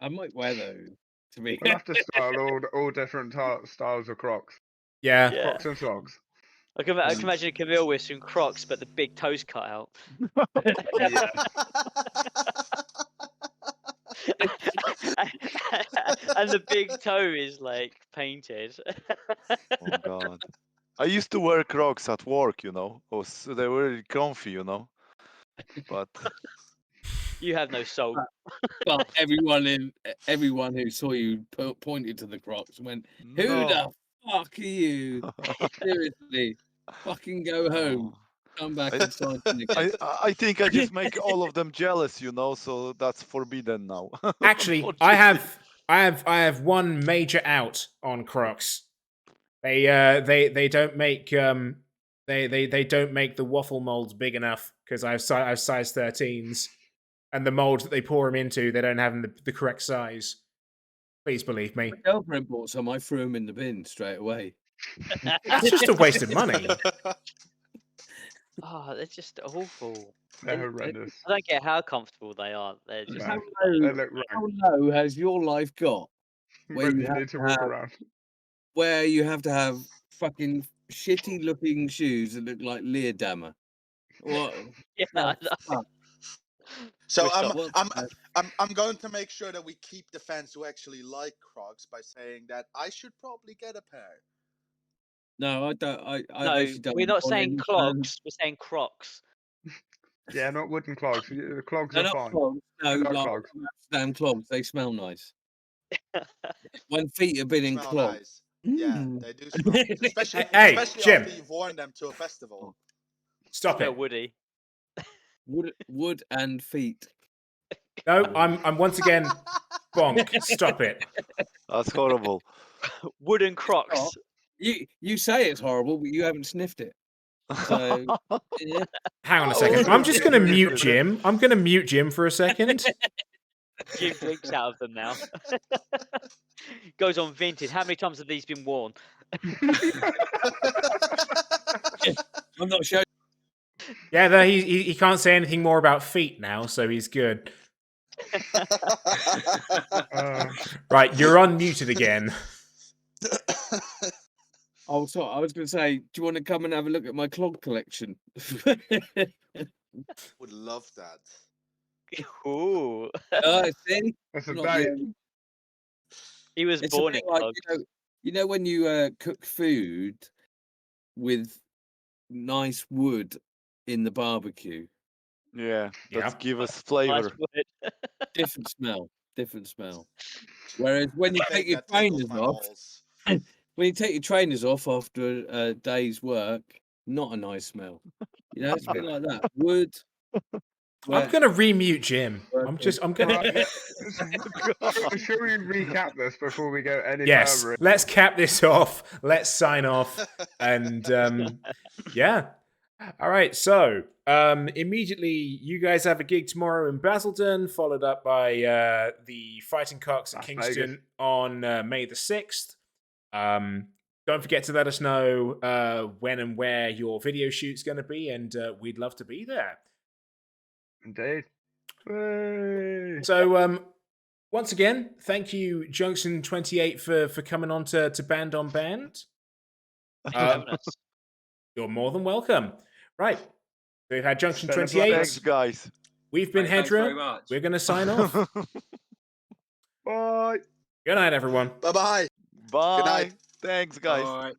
S2: I might wear those. To me,
S3: We'll have to style all different styles of Crocs.
S1: Yeah.
S5: Yeah,
S3: Crocs and socks.
S5: I can imagine Camille with some Crocs, but the big toes cut out.
S3: Yeah.
S5: And the big toe is like painted.
S4: Oh God. I used to wear Crocs at work, you know. They were really comfy, you know. But
S5: You have no soul.
S2: but everyone who saw you pointed to the Crocs and went, "Who the fuck are you? Seriously, fucking go home, come back and sign in again."
S4: I think I just make all of them jealous, you know. So that's forbidden now.
S1: Actually, I have one major out on Crocs. They don't make they don't make the waffle molds big enough because I have size 13s, and the molds that they pour them into, they don't have the correct size. Please believe me.
S2: My girlfriend bought some. I threw them in the bin straight away.
S1: That's just a waste of money.
S5: Oh, they're just awful.
S3: They're horrendous.
S5: I don't get how comfortable they are. They're just
S3: No,
S2: How
S3: they
S2: low,
S3: look
S2: how
S3: rank.
S2: low has your life got where
S3: When
S2: you
S3: you
S2: have
S3: need to
S2: to
S3: walk
S2: have-
S3: around.
S2: where you have to have fucking shitty looking shoes that look like Leerdammer? What?
S5: yeah.
S2: the fuck?
S7: So
S5: We're
S7: I'm going to make sure that we keep the fans who actually like Crocs by saying that I should probably get a pair.
S2: No, I don't. I
S5: No,
S2: actually don't
S5: we're not
S2: want
S5: saying
S2: any
S5: clogs. We're saying Crocs.
S3: Yeah, not wooden clogs. The clogs
S2: They're
S3: are
S2: not
S3: fine.
S2: clogs. No,
S3: They're not
S2: like
S3: clogs.
S2: Amsterdam clogs. They smell nice. When feet have been in
S7: Smell
S2: clogs.
S7: nice. Yeah,
S2: Mm.
S7: they do smell nice. Especially,
S1: Hey,
S7: especially
S1: Jim.
S7: after you've worn them to a festival.
S1: Stop
S5: Smell
S1: it.
S5: woody.
S2: Wood and feet.
S1: No, I'm once again bonk. Stop it.
S4: that's horrible.
S5: Wooden Crocs.
S2: Oh, you say it's horrible, but you haven't sniffed it. So yeah.
S1: Hang on a
S3: Oh,
S1: second.
S3: also
S1: I'm just gonna
S3: really
S1: mute
S3: good.
S1: Jim. I'm gonna mute Jim for a second.
S5: Jim drinks out of them now. Goes on vintage. How many times have these been worn?
S2: I'm not sure.
S1: Yeah, no, he can't say anything more about feet now, so he's good. Right, you're unmuted again.
S2: Oh, sorry. I was going to say, do you want to come and have a look at my clog collection?
S7: Would love that.
S5: Ooh.
S2: See?
S3: That's a
S2: Not
S3: date.
S2: the-
S5: He was
S2: It's a
S5: born
S2: bit
S5: in
S2: like,
S5: clogs.
S2: you know when you cook food with nice wood in the barbecue?
S4: Yeah,
S1: Yeah.
S4: let's give us
S5: Nice
S4: flavor.
S5: wood.
S2: Different smell. Different smell. Whereas when you
S7: I
S2: take
S7: think
S2: your
S7: that tickles
S2: trainers
S7: my
S2: off,
S7: balls.
S2: when you take your trainers off after a day's work, not a nice smell. You know, it's a bit like that. Wood.
S1: I'm gonna remute Jim. I'm gonna.
S3: Right, should we recap this before we go any
S1: Yes,
S3: further?
S1: let's cap this off. Let's sign off, and yeah. All right, so immediately you guys have a gig tomorrow in Basildon, followed up by the Fighting Cocks at
S3: Las
S1: Kingston
S3: Vegas.
S1: on May the 6th. Don't forget to let us know when and where your video shoot's going to be, and we'd love to be there.
S3: Indeed. Hey.
S1: So, once again, thank you, Junction 28, for coming on to Band on Band.
S5: Thanks for having us.
S1: You're more than welcome. Right. So we've had Junction
S3: Celebrate.
S1: 28.
S4: Thanks, guys.
S1: We've been
S6: Thanks very
S1: Hedra.
S6: much.
S1: We're going to sign off.
S3: Bye.
S1: Good night, everyone.
S7: Bye bye.
S4: Bye.
S7: night.
S4: Thanks, guys.
S6: Bye.